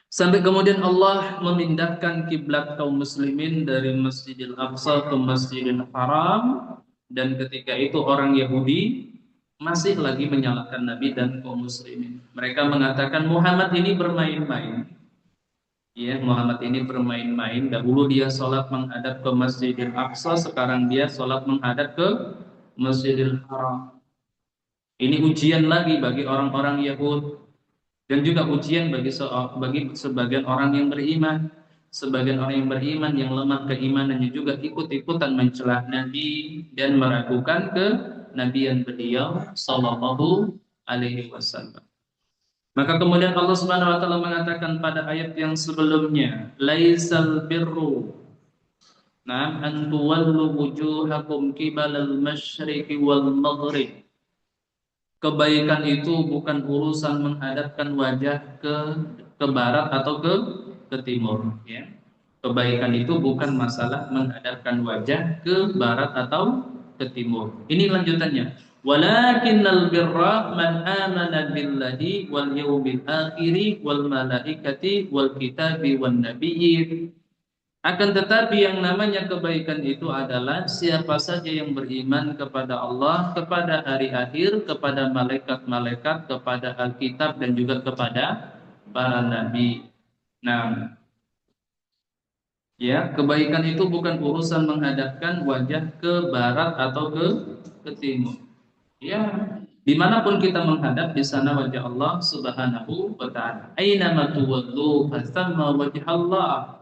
sampai kemudian Allah memindahkan kiblat kaum muslimin dari Masjidil Aqsa ke Masjidil Haram, dan ketika itu orang Yahudi masih lagi menyalahkan Nabi dan kaum muslimin. Mereka mengatakan Muhammad ini bermain-main. Ya, Muhammad ini bermain-main. Dahulu dia sholat menghadap ke Masjidil Aqsa, sekarang dia sholat menghadap ke Masjidil Haram. Ini ujian lagi bagi orang-orang Yahud, dan juga ujian bagi sebagian orang yang beriman. Sebagian orang yang beriman yang lemah keimanannya juga ikut-ikutan mencela Nabi dan meragukan kenabian beliau sallallahu alaihi wasallam. Maka kemudian Allah Subhanahu wa taala mengatakan pada ayat yang sebelumnya, laisal birru na'am an tuwallu wujuhakum qibalal masyriqi wal maghrib. Kebaikan itu bukan urusan menghadapkan wajah ke barat atau ke timur, ya. Kebaikan itu bukan masalah menghadapkan wajah ke barat atau ke timur. Ini lanjutannya. Walakinnal birra man amana billahi wal yawmil akhir wal malaikati wal kitabi wan nabiyyin. Akan tetapi yang namanya kebaikan itu adalah siapa saja yang beriman kepada Allah, kepada hari akhir, kepada malaikat-malaikat, kepada Alkitab, dan juga kepada para nabi. Nah, ya, kebaikan itu bukan urusan menghadapkan wajah ke barat atau ke timur. Ya, dimanapun kita menghadap, di sana wajah Allah Subhanahu wa taala. Aina ma tuwallu fasamma wajh Allah.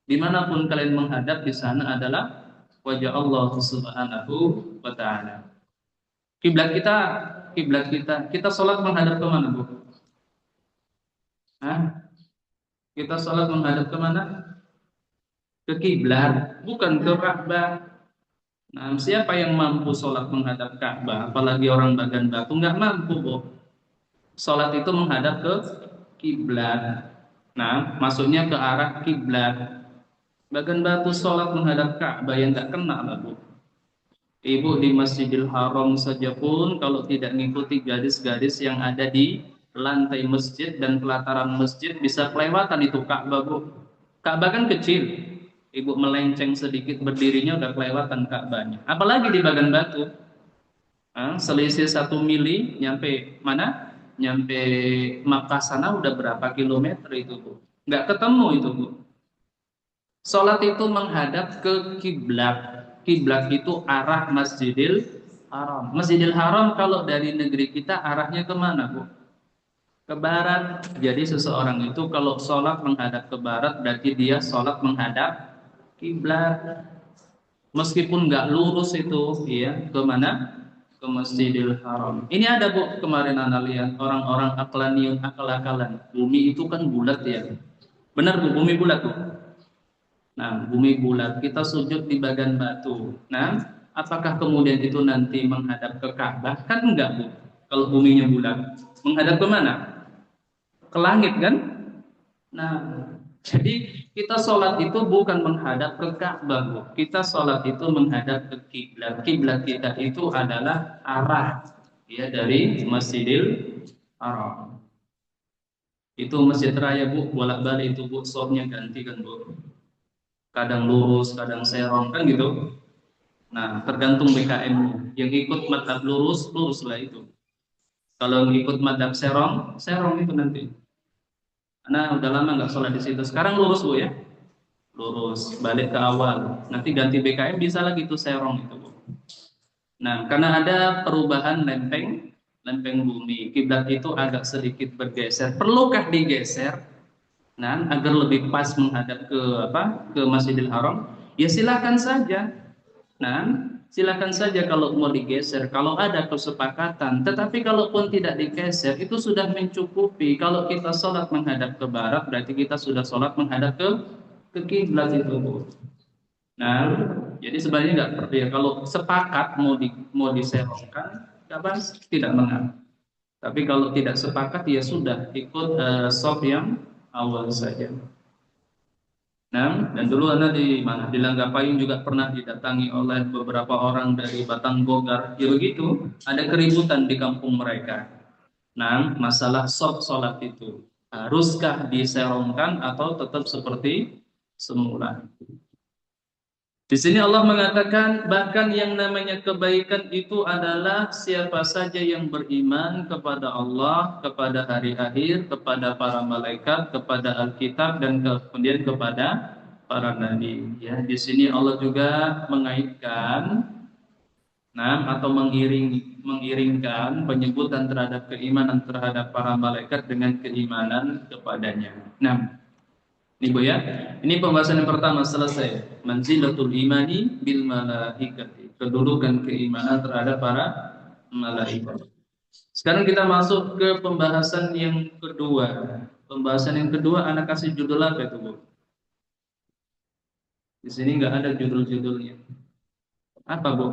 Dimanapun kalian menghadap, di sana adalah wajah Allah Subhanahu wa taala. Kiblat kita, kita sholat menghadap ke mana, Bu? Hah? Kita sholat menghadap ke mana? Ke kiblat, bukan ke Ka'bah. Nah, siapa yang mampu sholat menghadap Ka'bah? Apalagi orang bagan batu, nggak mampu, Bu. Sholat itu menghadap ke kiblat. Nah, maksudnya ke arah kiblat. Bagan batu sholat menghadap Ka'bah yang nggak kena lah, Bu. Ibu di Masjidil Haram saja pun kalau tidak mengikuti garis-garis yang ada di lantai masjid dan pelataran masjid bisa kelewatan itu Ka'bah, Bu. Ka'bah kan kecil. Ibu melenceng sedikit berdirinya udah kelewatan Ka'bahnya. Apalagi di Bagan Batu. Selisih 1 mili nyampe mana? Nyampe Makkah sana udah berapa kilometer itu, Bu? Nggak ketemu itu, Bu. Salat itu menghadap ke kiblat. Kiblat itu arah Masjidil Haram. Masjidil Haram kalau dari negeri kita arahnya kemana, Bu? Ke barat. Jadi seseorang itu kalau sholat menghadap ke barat berarti dia sholat menghadap kiblat. Meskipun nggak lurus itu, ya, ke mana? Ke Masjidil Haram. Ini ada, Bu, kemarin Anda lihat orang-orang aklaniun, akal-akalan. Bumi itu kan bulat, ya. Benar, Bu, bumi bulat, Bu. Nah, bumi bulat, kita sujud di bagan batu. Nah, apakah kemudian itu nanti menghadap ke Ka'bah? Kan enggak, Bu. Kalau buminya bulat, menghadap ke mana? Ke langit, kan? Nah, jadi kita sholat itu bukan menghadap ke Ka'bah, Bu. Kita sholat itu menghadap ke kiblat. Kiblat kita itu adalah arah, ya, dari Masjidil Haram. Itu Masjid Raya, Bu, bolak-balik itu, Bu, shopnya ganti kan, Bu. Kadang lurus, kadang serong, kan gitu. Nah, tergantung BKM. Yang ikut madhab lurus, luruslah itu. Kalau ikut madhab serong, serong itu nanti. Nah, udah lama nggak sholat di situ. Sekarang lurus, Bu, ya. Lurus, balik ke awal. Nanti ganti BKM bisa lagi tuh serong itu, Bu. Nah, karena ada perubahan lempeng bumi, kiblat itu agak sedikit bergeser. Perlukah digeser? Nah, agar lebih pas menghadap ke Ke Masjidil Haram? Ya silakan saja. Nah, silakan saja kalau mau digeser, kalau ada kesepakatan. Tetapi kalaupun tidak digeser, itu sudah mencukupi. Kalau kita sholat menghadap ke barat, berarti kita sudah sholat menghadap ke kiblat itu, Bu. Nah, jadi sebenarnya nggak perlu ya. Kalau sepakat mau diserongkan, nggak pas, tidak mengapa. Tapi kalau tidak sepakat, ya sudah ikut shop yang awal saja. Nah, dan dulu Anda di mana? Di Langgapayung juga pernah didatangi oleh beberapa orang dari Batang Bogar. Ya begitu, ada keributan di kampung mereka. Nah, masalah sop sholat itu. Haruskah diserongkan atau tetap seperti semula? Di sini Allah mengatakan bahkan yang namanya kebaikan itu adalah siapa saja yang beriman kepada Allah, kepada hari akhir, kepada para malaikat, kepada Alkitab dan kemudian kepada para nabi. Ya, di sini Allah juga mengaitkan atau mengiringkan penyebutan terhadap keimanan terhadap para malaikat dengan keimanan kepadanya. Nah, ini Bu ya, ini pembahasan yang pertama selesai. Manzilatul imani bil malaikati. Kedudukan keimanan terhadap para malaikat. Sekarang kita masuk ke pembahasan yang kedua. Pembahasan yang kedua anak kasih judul apa itu Bu? Di sini nggak ada judul-judulnya. Apa Bu?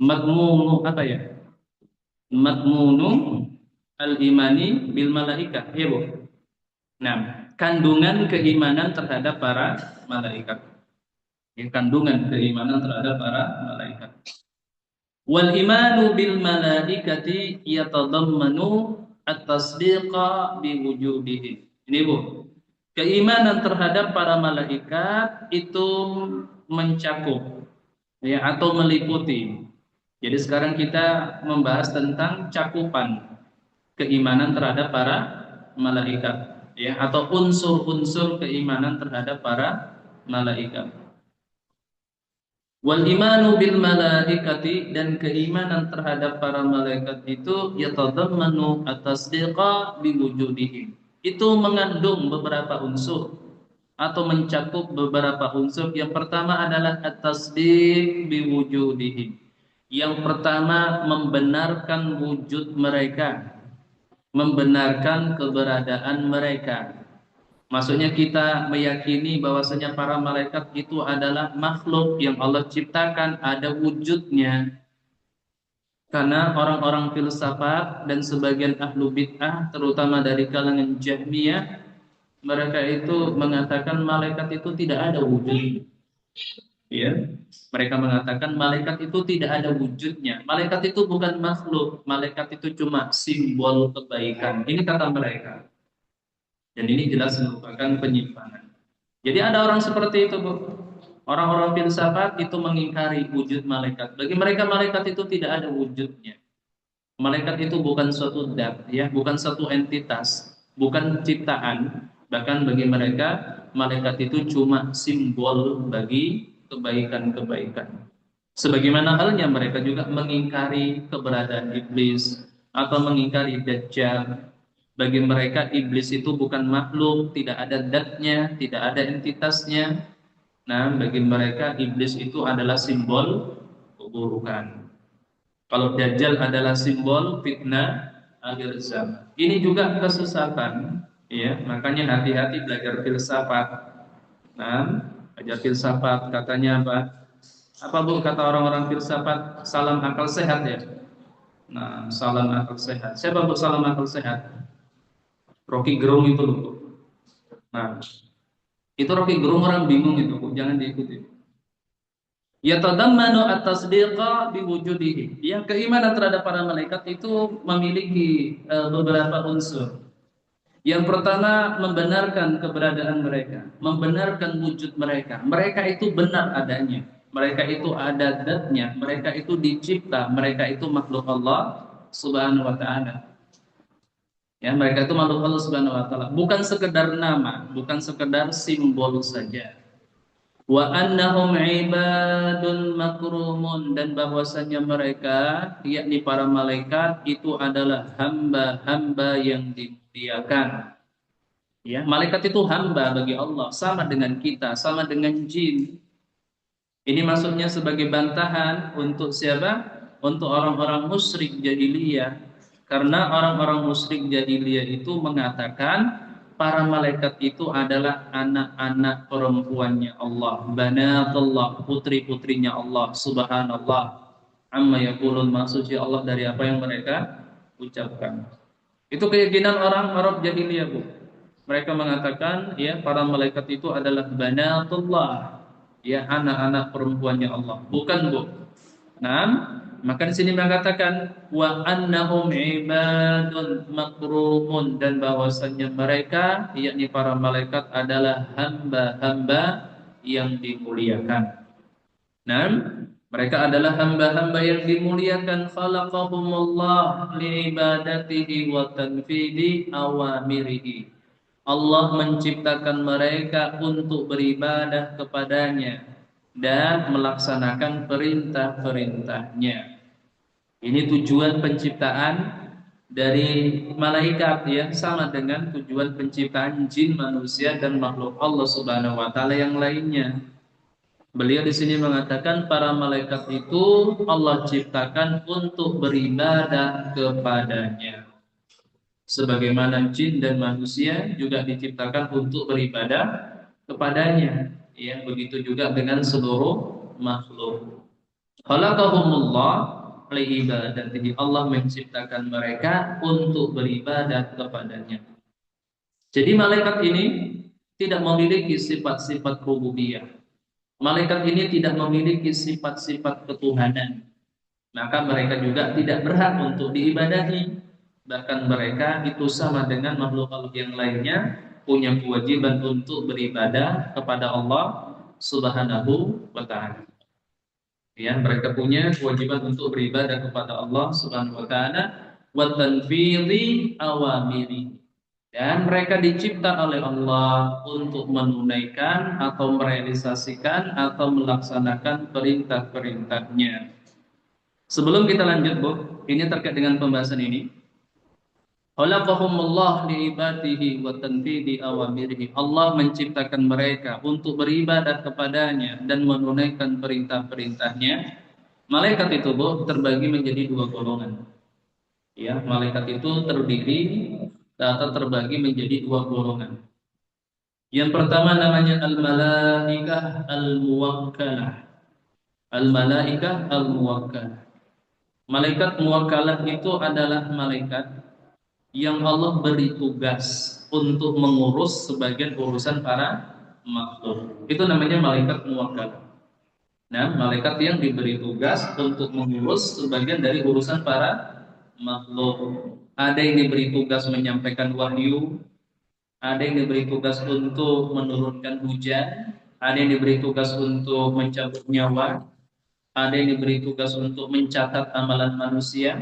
Madmunu apa ya? Madmunu al-imani bil malaikat. Ya Bu. Nah, kandungan keimanan terhadap para malaikat. Ya, kandungan keimanan terhadap para malaikat. Wal imanu bil malaikati yatadammanu at-tasdiqa bi wujudihi. Ini Bu. Keimanan terhadap para malaikat itu mencakup ya atau meliputi. Jadi sekarang kita membahas tentang cakupan keimanan terhadap para malaikat ya atau unsur-unsur keimanan terhadap para malaikat. Wal imanu bil malaikati dan keimanan terhadap para malaikat itu yatadammanu at-tasdiqa bi wujudihim. Itu mengandung beberapa unsur atau mencakup beberapa unsur. Yang pertama adalah at-tasdiq bi wujudihim. Yang pertama membenarkan wujud mereka, membenarkan keberadaan mereka. Maksudnya kita meyakini bahwasanya para malaikat itu adalah makhluk yang Allah ciptakan, ada wujudnya. Karena orang-orang filsafat dan sebagian ahlu bid'ah, terutama dari kalangan Jahmiyah, mereka itu mengatakan malaikat itu tidak ada wujud. Ya, mereka mengatakan malaikat itu tidak ada wujudnya. Malaikat itu bukan makhluk, malaikat itu cuma simbol kebaikan. Ini kata mereka. Dan ini jelas merupakan penyimpangan. Jadi ada orang seperti itu, Bu. Orang-orang filsafat itu mengingkari wujud malaikat. Bagi mereka malaikat itu tidak ada wujudnya. Malaikat itu bukan suatu zat, ya, bukan suatu entitas, bukan ciptaan. Bahkan bagi mereka malaikat itu cuma simbol bagi kebaikan-kebaikan. Sebagaimana halnya mereka juga mengingkari keberadaan iblis atau mengingkari Dajjal. Bagi mereka iblis itu bukan makhluk, tidak ada zatnya, tidak ada entitasnya. Nah, bagi mereka iblis itu adalah simbol keburukan. Kalau Dajjal adalah simbol fitnah akhir zaman. Ini juga kesesatan, ya. Makanya hati-hati belajar filsafat. Nah, belajar filsafat katanya apa? Apa Bu kata orang-orang filsafat? Salam akal sehat ya. Nah, salam akal sehat. Siapa Bu salam akal sehat? Rocky Gerung itu loh. Nah, itu Rocky Gerung orang bingung itu, Bu. Jangan diikuti. Ya tadammanu at-tasdiqa biwujudihi. Yang keimanan terhadap para malaikat itu memiliki beberapa unsur. Yang pertama membenarkan keberadaan mereka, membenarkan wujud mereka. Mereka itu benar adanya. Mereka itu ada zatnya, mereka itu dicipta, mereka itu makhluk Allah Subhanahu wa taala. Ya, mereka itu makhluk Allah Subhanahu wa taala, bukan sekedar nama, bukan sekedar simbol saja. Wa annahum ibadun makrumun, dan bahwasanya mereka yakni para malaikat itu adalah hamba-hamba yang dimuliakan. Ya, malaikat itu hamba bagi Allah, sama dengan kita, sama dengan jin. Ini maksudnya sebagai bantahan untuk siapa? Untuk orang-orang musyrik jahiliyah. Karena orang-orang musyrik jahiliyah itu mengatakan para malaikat itu adalah anak-anak perempuannya Allah, banatullah, putri-putrinya Allah, subhanallah. Amma yaqulun, maksudnya Allah dari apa yang mereka ucapkan. Itu keyakinan orang Arab jahiliyah, Bu. Mereka mengatakan ya para malaikat itu adalah banatullah, ya anak-anak perempuannya Allah. Bukan, Bu. Nah, maka di sini mengatakan wa annahum ibadun makrumun, dan bahwasanya mereka yakni para malaikat adalah hamba-hamba yang dimuliakan. Nah, mereka adalah hamba-hamba yang dimuliakan, khalaqahumullah liibadatihi wa tanfidi awamirihi. Allah menciptakan mereka untuk beribadah kepadanya dan melaksanakan perintah-perintahnya. Ini tujuan penciptaan dari malaikat, ya, sama dengan tujuan penciptaan jin, manusia dan makhluk Allah Subhanahu wa taala yang lainnya. Beliau di sini mengatakan para malaikat itu Allah ciptakan untuk beribadah kepadanya. Sebagaimana jin dan manusia juga diciptakan untuk beribadah kepadanya. Ya, begitu juga dengan seluruh makhluk. Khalaqahumullah liibadatihi. Allah menciptakan mereka untuk beribadah kepadanya. Jadi malaikat ini tidak memiliki sifat-sifat rububiyah. Malaikat ini tidak memiliki sifat-sifat ketuhanan. Maka mereka juga tidak berhak untuk diibadahi. Bahkan mereka itu sama dengan makhluk-makhluk yang lainnya, punya kewajiban untuk beribadah kepada Allah Subhanahu wa taala. Ya, mereka punya kewajiban untuk beribadah kepada Allah Subhanahu wa taala wa tanfidhi awamiri. Dan mereka dicipta oleh Allah untuk menunaikan atau merealisasikan atau melaksanakan perintah-perintahnya. Sebelum kita lanjut, Bu, ini terkait dengan pembahasan ini. Khalaqahumullah liibadihi wa tanfidhi awamirihi. Allah menciptakan mereka untuk beribadah kepadanya dan menunaikan perintah-perintahnya. Malaikat itu, Bu, terbagi menjadi dua golongan. Ya, malaikat itu terdiri atau terbagi menjadi dua golongan. Yang pertama namanya al-malaikah al-muwakkalah. Al-malaikah al-muwakkalah. Malaikat muwakkalah itu adalah malaikat yang Allah beri tugas untuk mengurus sebagian urusan para makhluk. Itu namanya malaikat muwakkalah. Nah, malaikat yang diberi tugas untuk mengurus sebagian dari urusan para makhluk. Ada yang diberi tugas menyampaikan wahyu, ada yang diberi tugas untuk menurunkan hujan, ada yang diberi tugas untuk mencabut nyawa, ada yang diberi tugas untuk mencatat amalan manusia,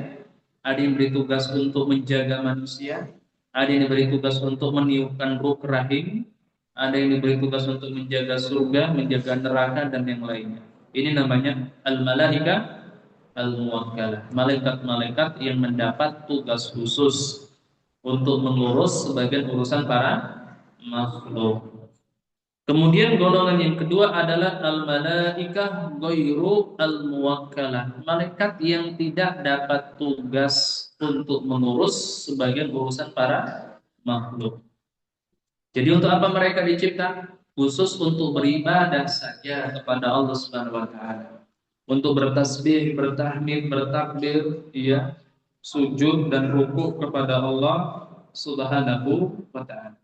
ada yang diberi tugas untuk menjaga manusia, ada yang diberi tugas untuk meniupkan ruh rahim, ada yang diberi tugas untuk menjaga surga, menjaga neraka dan yang lainnya. Ini namanya al-malaika al-muwakkalah, malaikat-malaikat yang mendapat tugas khusus untuk mengurus sebagian urusan para makhluk. Kemudian golongan yang kedua adalah al-malaikah ghairu al-muwakkalah, malaikat yang tidak dapat tugas untuk mengurus sebagian urusan para makhluk. Jadi untuk apa mereka dicipta? Khusus untuk beribadah saja kepada Allah Subhanahu wa taala. Untuk bertasbih, bertahmid, bertakbir, ya, sujud dan ruku kepada Allah Subhanahu wa taala.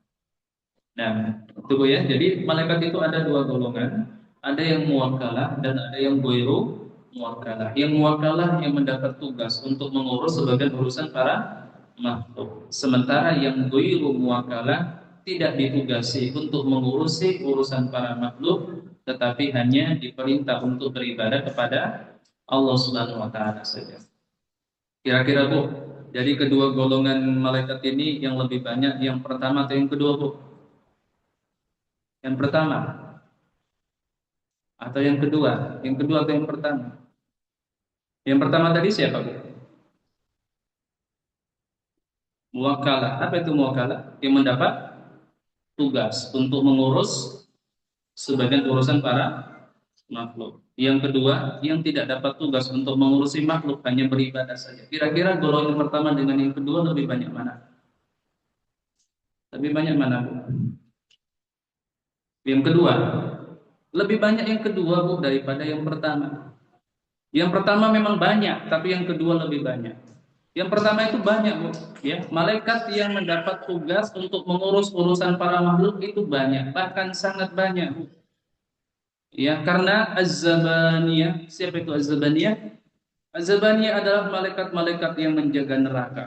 Nah, itu ya. Jadi malaikat itu ada dua golongan, ada yang muwakkalah dan ada yang ghairu muwakkalah. Yang muwakkalah yang mendapat tugas untuk mengurus sebagian urusan para makhluk. Sementara yang ghairu muwakkalah tidak ditugasi untuk mengurusi urusan para makhluk, tetapi hanya diperintah untuk beribadah kepada Allah Subhanahu wa taala saja. Kira-kira, Bu, jadi kedua golongan malaikat ini yang lebih banyak yang pertama atau yang kedua, Bu? Yang pertama. Atau yang kedua? Yang kedua atau yang pertama? Yang pertama tadi siapa, Bu? Muwakkalah. Apa itu muwakkalah? Yang mendapat tugas untuk mengurus sebagian urusan para makhluk. Yang kedua, yang tidak dapat tugas untuk mengurusi makhluk, hanya beribadah saja. Kira-kira golongan pertama dengan yang kedua lebih banyak mana? Lebih banyak mana, Bu? Yang kedua. Lebih banyak yang kedua, Bu, daripada yang pertama. Yang pertama memang banyak, tapi yang kedua lebih banyak. Yang pertama itu banyak, Bu, ya. Malaikat yang mendapat tugas untuk mengurus urusan para makhluk itu banyak, bahkan sangat banyak, Bu. Ya, karena Az-Zabaniyah, siapa itu Az-Zabaniyah? Az-Zabaniyah adalah malaikat-malaikat yang menjaga neraka.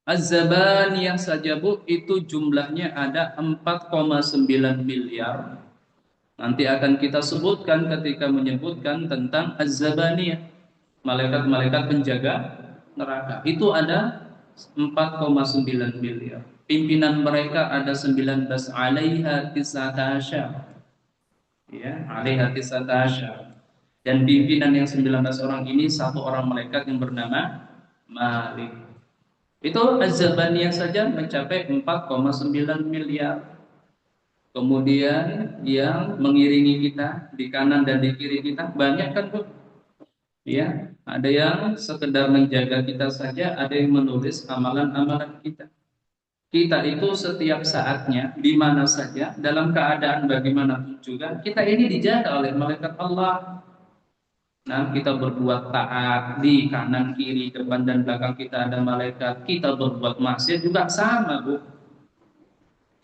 Az-Zabaniyah saja, Bu, itu jumlahnya ada 4,9 miliar. Nanti akan kita sebutkan ketika menyebutkan tentang Az-Zabaniyah, malaikat-malaikat penjaga neraka. Itu ada 4,9 miliar. Pimpinan mereka ada 19, alaiha tis'ata asyar. Ya, alaiha tis'ata asyar. Dan pimpinan yang 19 orang ini satu orang malaikat yang bernama Malik. Itu Az-Zabaniyah saja mencapai 4,9 miliar. Kemudian yang mengiringi kita di kanan dan di kiri kita banyak kan, Bu? Ya, ada yang sekedar menjaga kita saja, ada yang menulis amalan-amalan kita. Kita itu setiap saatnya, di mana saja, dalam keadaan bagaimanapun juga, kita ini dijaga oleh malaikat Allah. Nah, kita berbuat taat di kanan, kiri, depan dan belakang kita ada malaikat. Kita berbuat maksiat juga sama, Bu.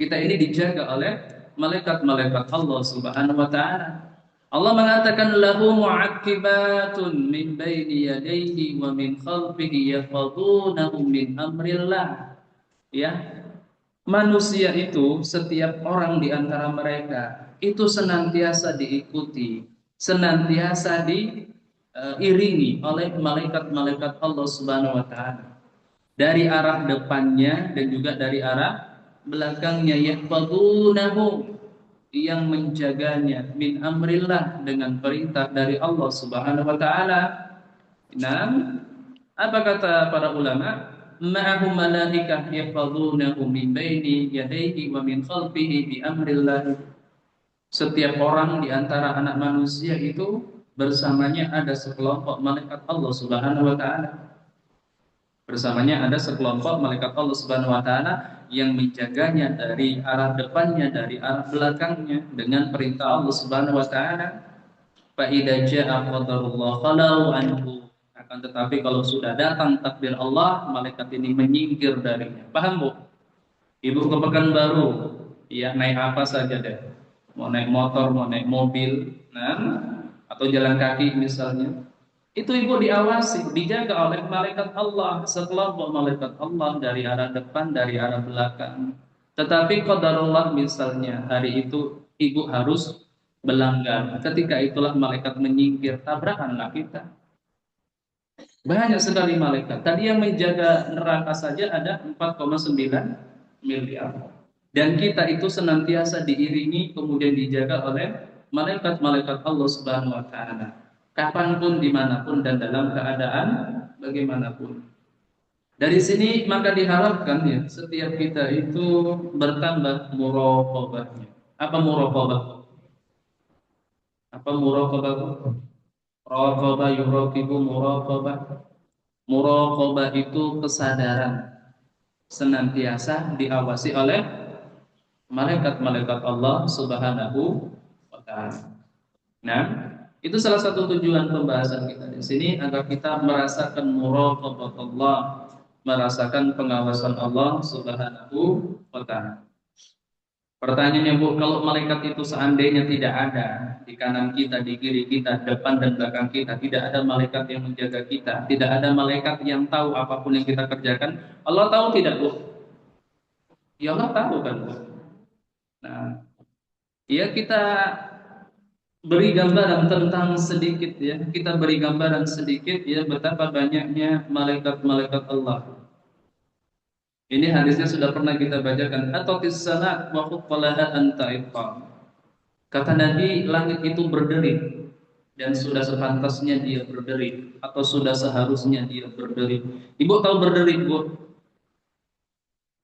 Kita ini dijaga oleh malaikat-malaikat Allah Subhanahu wa taala. Allah mengatakan lahu mu'aqibatun min baini yadayhi wa min khalfihi yahfazunahu min amrillah. Ya, manusia itu setiap orang di antara mereka itu senantiasa diikuti, senantiasa diiringi oleh malaikat-malaikat Allah Subhanahu wa taala. Dari arah depannya dan juga dari arah belakangnya, yahfazunahu, yang menjaganya, min amrillah, dengan perintah dari Allah Subhanahu wa taala. Nah, apa kata para ulama? Ma'ahu malaikah yahfazunahu min baini yadayhi wa min khalfihi bi amrillah. Setiap orang di antara anak manusia itu bersamanya ada sekelompok malaikat Allah Subhanahu wa taala. Bersamanya ada sekelompok malaikat Allah Subhanahu wa taala yang menjaganya dari arah depannya, dari arah belakangnya dengan perintah Allah Subhanahu wa taala. Fa idza jaa qadarullah khalau anhu. Akan tetapi kalau sudah datang takdir Allah, malaikat ini menyingkir darinya. Paham, Bu? Ibu ke Pekanbaru, ya naik apa saja deh. Mau naik motor, mau naik mobil, nah, atau jalan kaki misalnya. Itu ibu diawasi, dijaga oleh malaikat Allah, sekelompok malaikat Allah dari arah depan, dari arah belakang. Tetapi qadarullah misalnya hari itu ibu harus melanggar. Ketika itulah malaikat menyingkir, tabrakanlah kita. Banyak sekali malaikat. Tadi yang menjaga neraka saja ada 4,9 miliar. Dan kita itu senantiasa diiringi kemudian dijaga oleh malaikat-malaikat Allah Subhanahu wa taala. Kapanpun, dimanapun, dan dalam keadaan bagaimanapun. Dari sini maka diharapkan ya setiap kita itu bertambah muraqabahnya. Apa muraqabah? Apa muraqabah? Muraqabah yuraqibu muraqabah. Muraqabah itu kesadaran, senantiasa diawasi oleh malaikat-malaikat Allah Subhanahu wa taala. Nah, itu salah satu tujuan pembahasan kita di sini agar kita merasakan muraqabah Allah, merasakan pengawasan Allah Subhanahu wa taala. Pertanyaannya, Bu, kalau malaikat itu seandainya tidak ada di kanan kita, di kiri kita, depan dan belakang kita, tidak ada malaikat yang menjaga kita, tidak ada malaikat yang tahu apapun yang kita kerjakan, Allah tahu tidak, Bu? Ya Allah tahu kan, Bu? Nah, ya kita beri gambaran tentang sedikit ya, kita beri gambaran sedikit ya betapa banyaknya malaikat-malaikat Allah. Ini hadisnya sudah pernah kita bacakan. Atotis salat wa khuffalaha anta iqam. Kata Nabi, langit itu berderit dan sudah sepantasnya dia berderit atau sudah seharusnya dia berderit. Ibu tahu berderit, Bu?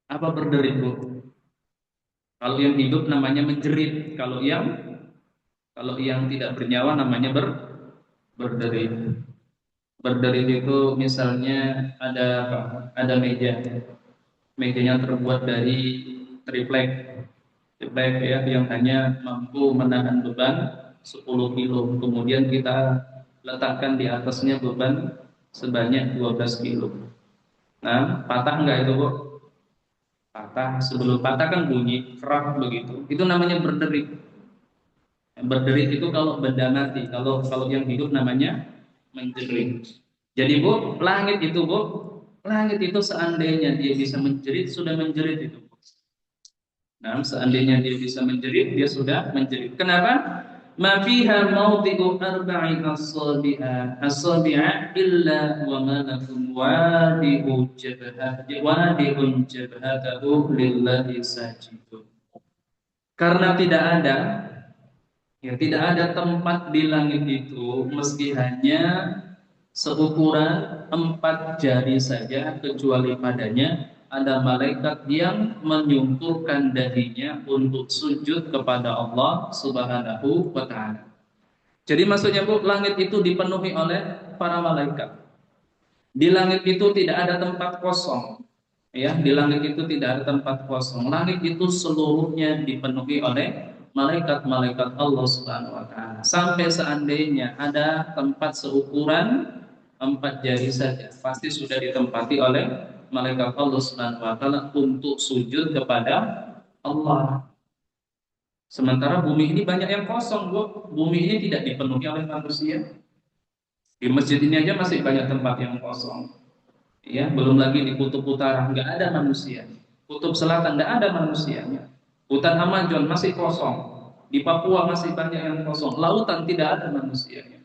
Apa berderit, Bu? Kalau yang hidup namanya menjerit, kalau yang tidak bernyawa namanya berderit. Berderit itu misalnya ada apa? Ada meja. Mejanya terbuat dari triplek. Triplek ya yang hanya mampu menahan beban 10 kilo. Kemudian kita letakkan di atasnya beban sebanyak 12 kilo. Nah, patah enggak itu, Bu? Patah. Sebelum patah kan bunyi kerak begitu. Itu namanya berderit. Berderit itu kalau benda mati, kalau yang hidup namanya menjerit. Jadi Bu, langit itu seandainya dia bisa menjerit, sudah menjerit itu. Nah, seandainya dia bisa menjerit, dia sudah menjerit. Kenapa? Ma fiha mawdi'u arba'i asabi'a illa wa malakum wadi'un jabhatahu lillahi sajidun. Karena tidak ada tempat di langit itu meski hanya seukuran 4 jari saja, kecuali padanya ada malaikat yang menyungkurkan dahinya untuk sujud kepada Allah Subhanahu wa taala. Jadi maksudnya, Bu, langit itu dipenuhi oleh para malaikat. Di langit itu tidak ada tempat kosong. Ya, di langit itu tidak ada tempat kosong. Langit itu seluruhnya dipenuhi oleh malaikat-malaikat Allah Subhanahu wa taala. Sampai seandainya ada tempat seukuran 4 jari saja, pasti sudah ditempati oleh malaikat Allah Subhanahu wa taala untuk sujud kepada Allah. Sementara bumi ini banyak yang kosong, Bu. Bumi ini tidak dipenuhi oleh manusia. Di masjid ini aja masih banyak tempat yang kosong. Ya, belum lagi di kutub utara nggak ada manusia. Kutub selatan nggak ada manusianya. Hutan Amazon masih kosong. Di Papua masih banyak yang kosong. Lautan tidak ada manusianya.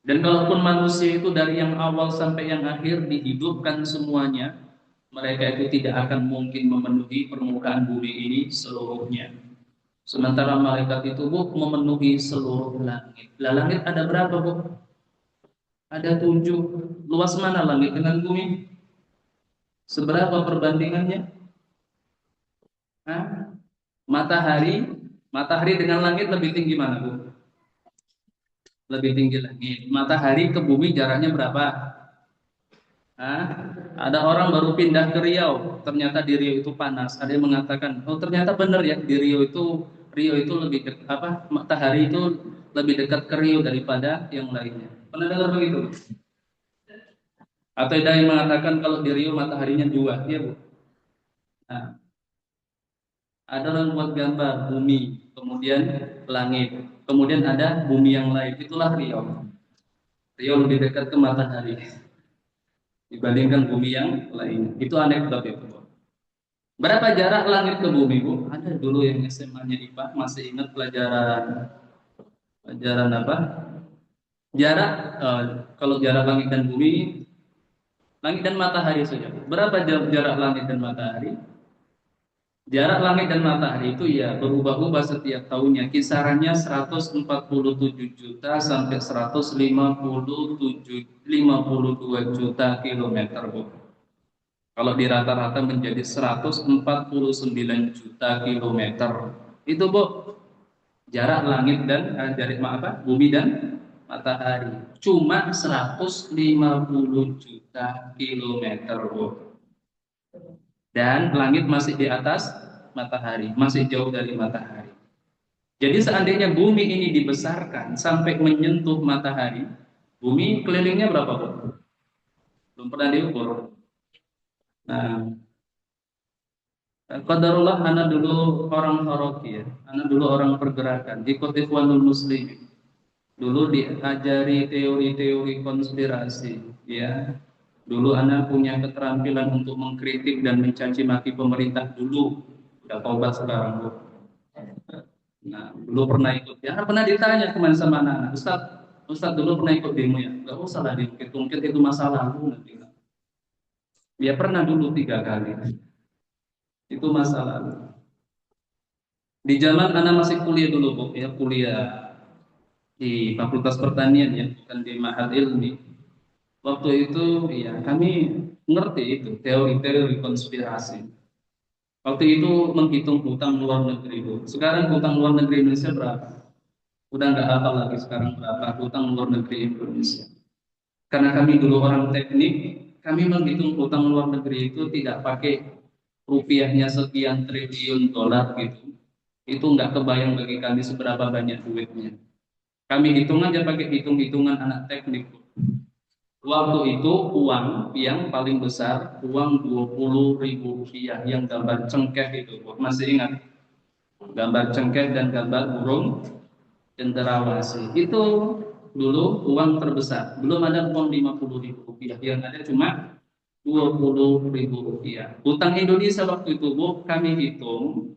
Dan kalaupun manusia itu dari yang awal sampai yang akhir dihidupkan semuanya, mereka itu tidak akan mungkin memenuhi permukaan bumi ini seluruhnya. Sementara malaikat itu, Bu, memenuhi seluruh langit. Lah langit ada berapa, Bu? Ada 7. Luas mana langit dengan bumi? Seberapa perbandingannya? Hah? Matahari, matahari dengan langit lebih tinggi mana, Bu? Lebih tinggi langit. Matahari ke bumi jaraknya berapa? Hah? Ada orang baru pindah ke Riau, ternyata di Riau itu panas. Ada yang mengatakan, oh ternyata benar ya di Rio itu lebih dekat, matahari itu lebih dekat ke Rio daripada yang lainnya. Pernah dengar begitu? Atau ada yang mengatakan kalau di Rio mataharinya 2, ya Bu. Nah, ada orang buat gambar bumi, kemudian langit, kemudian ada bumi yang lain. Itulah Rio. Rio lebih dekat ke matahari dibandingkan bumi yang lain. Itu anekdot ya, Bu. Berapa jarak langit ke bumi, Bu? Ada dulu yang SMA-nya IPA masih ingat pelajaran pelajaran apa? Jarak kalau jarak langit dan bumi, langit dan matahari saja. Berapa jarak langit dan matahari? Jarak langit dan matahari itu ya berubah-ubah setiap tahunnya. Kisarannya 147 juta sampai 152 juta kilometer, Bu. Kalau di rata-rata menjadi 149 juta kilometer. Itu, Bu, jarak langit dan bumi dan matahari. Cuma 150 juta kilometer, Bu. Dan langit masih di atas matahari, masih jauh dari matahari. Jadi seandainya bumi ini dibesarkan sampai menyentuh matahari, bumi kelilingnya berapa, Bu? Belum pernah diukur. Nah, qadarullah, anak dulu orang Horoki ya, anak dulu orang pergerakan, ikut Ikhwanul Muslimin. Dulu diajari teori-teori konspirasi, ya. Dulu anak punya keterampilan untuk mengkritik dan mencaci maki pemerintah dulu. Udah tobat sekarang, Bu. Nah, dulu pernah ikut. Ya, pernah ditanya kemana sama anak-anak, Ustaz dulu pernah ikut demo ya? Gak usah lah diungkit-ungkit, itu masa lalu nanti. Ya pernah dulu 3 kali. Itu masa lalu. Di zaman anak masih kuliah dulu, Bu, ya, kuliah di Fakultas Pertanian ya, bukan di Ma'had Ilmi. Waktu itu ya kami ngerti itu teori-teori konspirasi. Waktu itu menghitung hutang luar negeri, Bu. Sekarang hutang luar negeri Indonesia berapa? Udah nggak hafal lagi sekarang berapa hutang luar negeri Indonesia. Karena kami dulu orang teknik, kami menghitung hutang luar negeri itu tidak pakai rupiahnya sekian triliun dolar gitu. Itu nggak kebayang bagi kami seberapa banyak duitnya. Kami hitung aja pakai hitung-hitungan anak teknik. Waktu itu uang yang paling besar, uang 20.000 rupiah yang gambar cengkeh itu. Masih ingat? Gambar cengkeh dan gambar burung cendrawasih. Itu dulu uang terbesar. Belum ada uang 50.000 rupiah. Yang ada cuma 20.000 rupiah. Utang Indonesia waktu itu, Bu, kami hitung,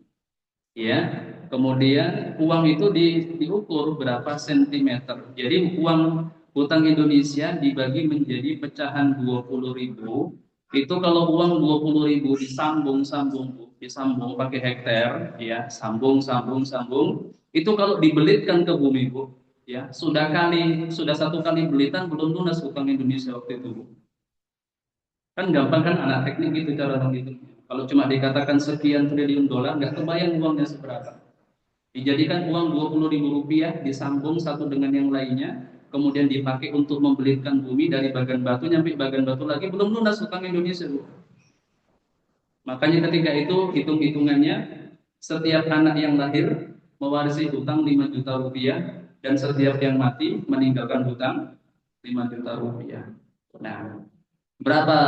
ya. Kemudian uang itu diukur berapa sentimeter. Jadi uang utang Indonesia dibagi menjadi pecahan 20.000. Itu kalau uang 20.000 disambung-sambung, Bu, disambung pakai hektar, ya, sambung-sambung-sambung. Itu kalau dibelitkan ke bumi, Bu, ya, sudah satu kali belitan belum lunas utang Indonesia waktu itu, Bu. Kan gampang kan anak teknik gitu cara menghitungnya. Kalau cuma dikatakan sekian triliun dolar, nggak kebayang uangnya seberapa. Dijadikan uang 20.000 rupiah disambung satu dengan yang lainnya, kemudian dipakai untuk membelikan bumi dari bagian batu nyampe bagian batu lagi belum lunas utang Indonesia, Bu. Makanya ketika itu hitung-hitungannya setiap anak yang lahir mewarisi hutang 5 juta rupiah dan setiap yang mati meninggalkan hutang 5 juta rupiah. Nah, berapa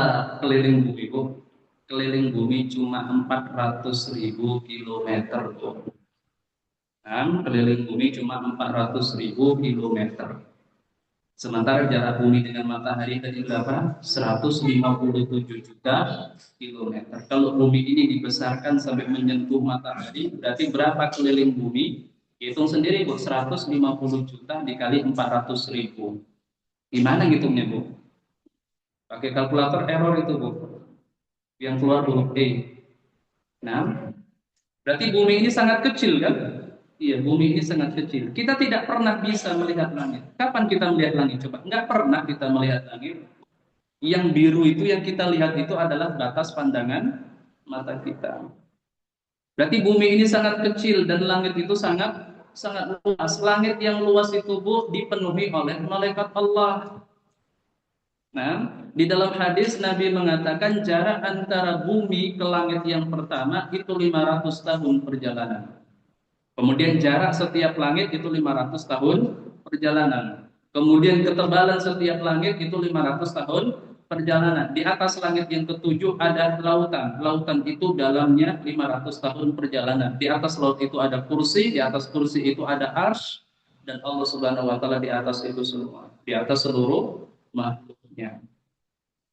keliling bumi, Bu? Keliling bumi cuma 400.000 kilometer, Bu. Keliling bumi cuma 400.000 kilometer. Sementara jarak bumi dengan matahari tadi berapa? 157 juta kilometer. Kalau bumi ini dibesarkan sampai menyentuh matahari, berarti berapa keliling bumi? Hitung sendiri, Bu. 150 juta dikali 400.000. Gimana ngitungnya, Bu? Pakai kalkulator error itu, Bu. Yang keluar huruf E. Nah, berarti bumi ini sangat kecil kan? Iya, bumi ini sangat kecil. Kita tidak pernah bisa melihat langit. Kapan kita melihat langit? Coba. Nggak pernah kita melihat langit. Yang biru itu yang kita lihat itu adalah batas pandangan mata kita. Berarti bumi ini sangat kecil dan langit itu sangat sangat luas. Langit yang luas itu, Bu, dipenuhi oleh malaikat Allah. Nah, di dalam hadis Nabi mengatakan jarak antara bumi ke langit yang pertama itu 500 tahun perjalanan. Kemudian jarak setiap langit itu 500 tahun perjalanan. Kemudian ketebalan setiap langit itu 500 tahun perjalanan. Di atas langit yang ketujuh ada lautan. Lautan itu dalamnya 500 tahun perjalanan. Di atas laut itu ada kursi, di atas kursi itu ada arsy, dan Allah Subhanahu wa taala di atas itu semua. Di atas seluruh makhluknya.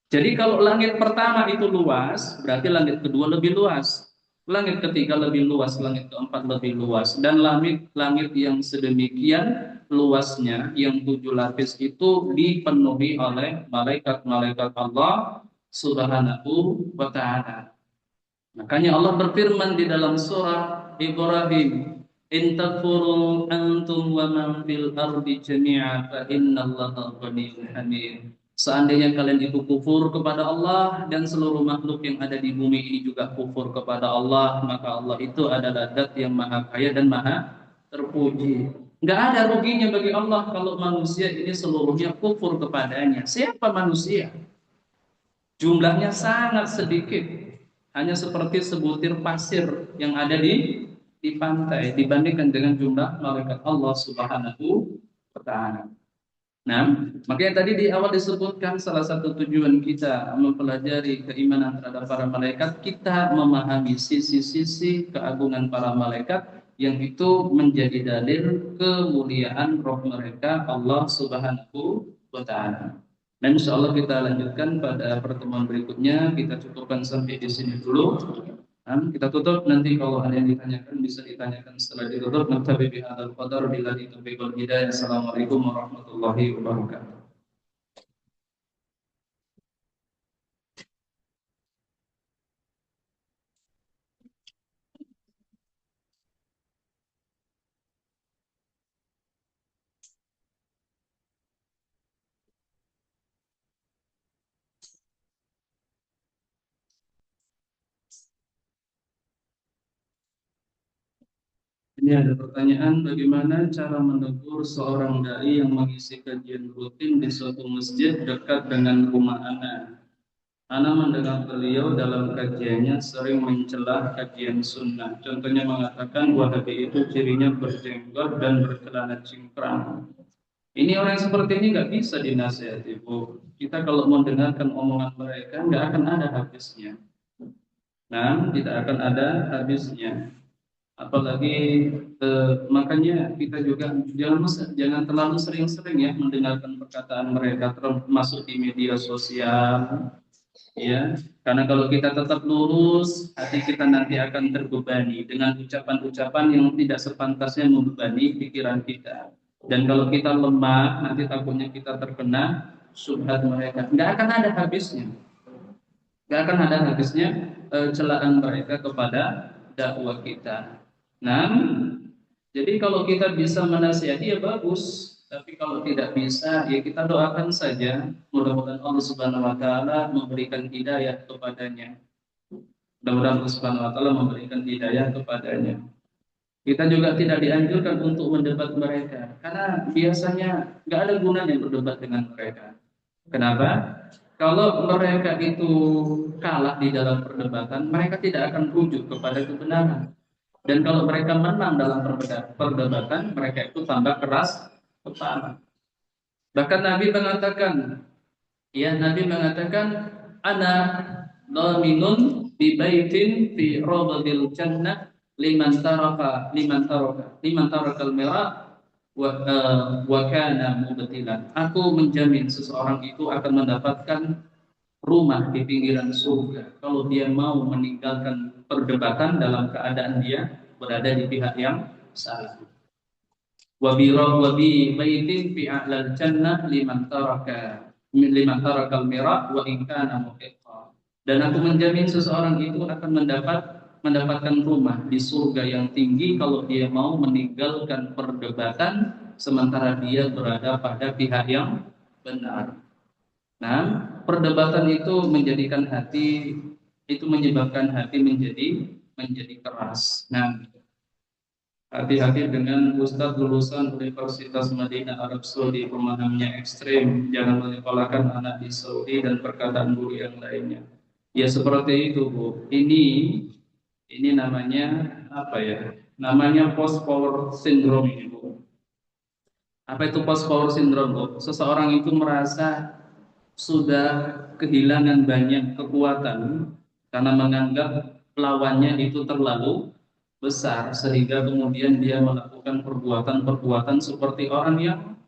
Jadi kalau langit pertama itu luas, berarti langit kedua lebih luas. Langit ketiga lebih luas, langit keempat lebih luas. Dan langit yang sedemikian luasnya, yang 7 lapis itu dipenuhi oleh malaikat-malaikat Allah Subhanahu wa ta'ala. Makanya Allah berfirman di dalam surah Ibrahim, "In takfuru antum wa man fil ardi jami'a fa innallaha ghaniyyun hamid." Seandainya kalian itu kufur kepada Allah dan seluruh makhluk yang ada di bumi ini juga kufur kepada Allah, maka Allah itu adalah zat yang maha kaya dan maha terpuji. Nggak ada ruginya bagi Allah kalau manusia ini seluruhnya kufur kepadanya. Siapa manusia? Jumlahnya sangat sedikit, hanya seperti sebutir pasir yang ada di pantai dibandingkan dengan jumlah malaikat Allah Subhanahu wa ta'ala. Nah, makanya tadi di awal disebutkan salah satu tujuan kita mempelajari keimanan terhadap para malaikat, kita memahami sisi-sisi keagungan para malaikat yang itu menjadi dalil kemuliaan roh mereka Allah Subhanahu wa ta'ala. Dan insya Allah kita lanjutkan pada pertemuan berikutnya. Kita cukupkan sampai di sini dulu. Kita tutup, nanti kalau ada yang ditanyakan bisa ditanyakan setelah ditutup. Naktabi bihadzal qadar billahi taufiq wal hidayah. Assalamualaikum warahmatullahi wabarakatuh. Ini ada pertanyaan, bagaimana cara menegur seorang dai yang mengisi kajian rutin di suatu masjid dekat dengan rumah Ana? Ana mendengar beliau dalam kajiannya sering mencela kajian sunnah. Contohnya mengatakan Wahabi itu cirinya berjenggot dan bercelana cingkrang. Ini orang seperti ini nggak bisa dinasihati, Bu. Kita kalau mendengarkan omongan mereka nggak akan ada habisnya. Nah, tidak akan ada habisnya. Apalagi makanya kita juga jangan terlalu sering-sering ya mendengarkan perkataan mereka termasuk di media sosial, ya. Karena kalau kita tetap lurus, hati kita nanti akan terbebani dengan ucapan-ucapan yang tidak sepantasnya membebani pikiran kita. Dan kalau kita lemah, nanti takutnya kita terkena syubhat mereka. Nggak akan ada habisnya. Nggak akan ada habisnya celaan mereka kepada dakwah kita. Nah, jadi kalau kita bisa menasihati ya bagus, tapi kalau tidak bisa ya kita doakan saja. Mudah-mudahan Allah Subhanahu wa taala memberikan hidayah kepadanya. Mudah-mudahan Allah Subhanahu wa taala memberikan hidayah kepadanya. Kita juga tidak dianjurkan untuk mendebat mereka karena biasanya nggak ada gunanya berdebat dengan mereka. Kenapa? Kalau mereka itu kalah di dalam perdebatan, mereka tidak akan rujuk kepada kebenaran. Dan kalau mereka menang dalam perdebatan, mereka itu tambah keras kepala. Bahkan Nabi mengatakan, ana dhaminun bi baitin fi rawdil jannah liman taraka al-mira wa kana mubtilan. Aku menjamin seseorang itu akan mendapatkan rumah di pinggiran surga kalau dia mau meninggalkan perdebatan dalam keadaan dia berada di pihak yang salah. Wabi baitin fi a'lal jannah liman taraka al-mira wa in kana muhiqqa. Dan aku menjamin seseorang itu akan mendapatkan rumah di surga yang tinggi kalau dia mau meninggalkan perdebatan sementara dia berada pada pihak yang benar. Nah, perdebatan itu menyebabkan hati menjadi keras. Nah, hati-hati dengan ustadz lulusan Universitas Madinah Arab Saudi, pemahamannya ekstrim, jangan menyekolahkan anak di Saudi dan perkataan guru yang lainnya. Ya seperti itu, Bu. Ini namanya apa ya? Namanya post power syndrome ini, Bu. Apa itu post power syndrome, Bu? Seseorang itu merasa sudah kehilangan banyak kekuatan karena menganggap lawannya itu terlalu besar sehingga kemudian dia melakukan perbuatan-perbuatan seperti orang yang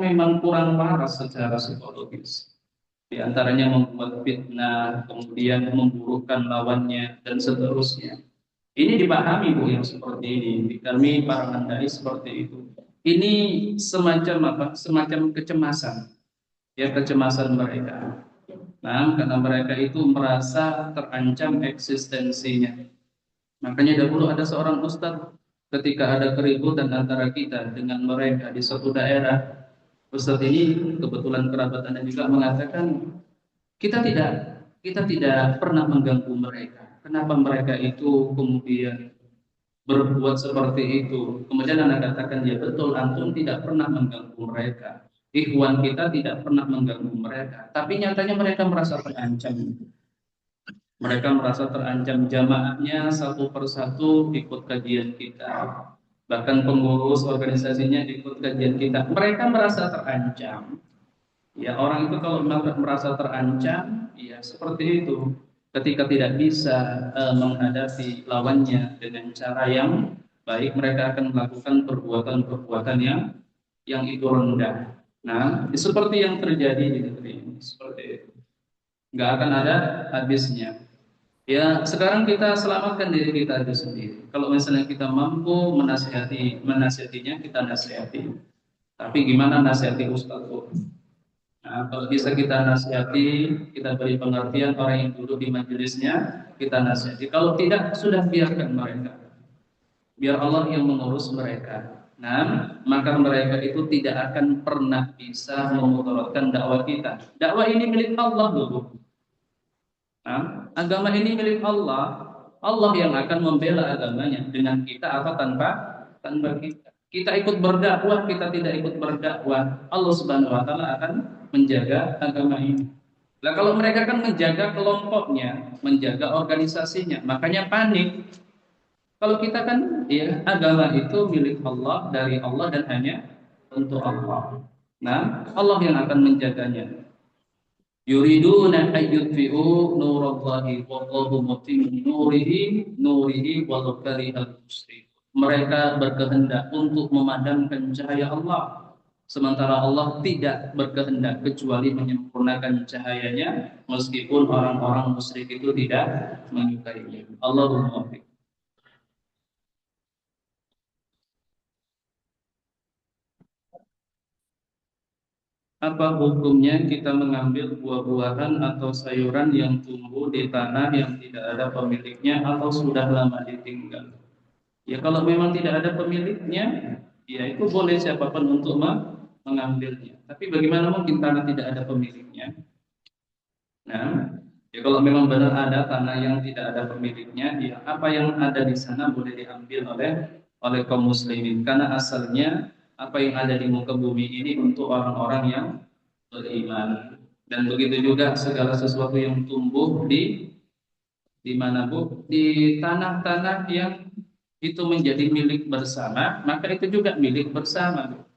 memang kurang waras secara psikologis. Di antaranya membuat fitnah, kemudian memburukkan lawannya dan seterusnya. Ini dipahami, Bu, yang seperti ini. Kami para mandai seperti itu. Ini semacam apa? Semacam kecemasan. Ya, kecemasan mereka. Nah, karena mereka itu merasa terancam eksistensinya. Makanya dahulu ada seorang ustadz ketika ada keributan antara kita dengan mereka di suatu daerah. Ustadz ini kebetulan kerabat Anda juga mengatakan kita tidak pernah mengganggu mereka. Kenapa mereka itu kemudian berbuat seperti itu? Kemudian Anda katakan ya betul, antum tidak pernah mengganggu mereka. Ikhwan kita tidak pernah mengganggu mereka. Tapi nyatanya mereka merasa terancam. Mereka merasa terancam, jamaahnya satu persatu ikut kajian kita. Bahkan pengurus organisasinya ikut kajian kita. Mereka merasa terancam. Ya, orang itu kalau merasa terancam, ya seperti itu. Ketika tidak bisa menghadapi lawannya dengan cara yang baik, mereka akan melakukan perbuatan-perbuatan yang itu rendah. Nah, seperti yang terjadi di negeri ini, seperti itu. Nggak akan ada habisnya. Ya, sekarang kita selamatkan diri kita itu sendiri. Kalau misalnya kita mampu menasihatinya, kita nasihati. Tapi gimana nasihati Ustaz? Nah, kalau bisa kita nasihati, kita beri pengertian orang yang duduk di majelisnya, kita nasihati. Kalau tidak, sudah biarkan mereka. Biar Allah yang mengurus mereka. Nah, maka mereka itu tidak akan pernah bisa memudaratkan dakwah kita. Dakwah ini milik Allah dulu. Nah, agama ini milik Allah. Allah yang akan membela agamanya dengan kita atau tanpa kita. Kita ikut berdakwah, kita tidak ikut berdakwah, Allah Subhanahu wa taala akan menjaga agama ini. Nah, kalau mereka kan menjaga kelompoknya, menjaga organisasinya, makanya panik. Kalau kita kan ya agama itu milik Allah, dari Allah dan hanya untuk Allah. Nah, Allah yang akan menjaganya. Yuriduna ayyutfi'u nurallahi wallahu mutimmu nurihi walau karihal musyrikun. Mereka berkehendak untuk memadamkan cahaya Allah, sementara Allah tidak berkehendak kecuali menyempurnakan cahayanya, meskipun orang-orang musyrik itu tidak menyukainya. Allahumma muwaffiq. Apa hukumnya kita mengambil buah-buahan atau sayuran yang tumbuh di tanah yang tidak ada pemiliknya atau sudah lama ditinggal? Ya kalau memang tidak ada pemiliknya, ya itu boleh siapapun untuk mengambilnya. Tapi bagaimana mungkin tanah tidak ada pemiliknya? Nah, ya kalau memang benar ada tanah yang tidak ada pemiliknya, ya apa yang ada di sana boleh diambil oleh kaum muslimin, karena asalnya apa yang ada di muka bumi ini untuk orang-orang yang beriman. Dan begitu juga segala sesuatu yang tumbuh di mana Bu? Di tanah-tanah yang itu menjadi milik bersama, maka itu juga milik bersama, Bu.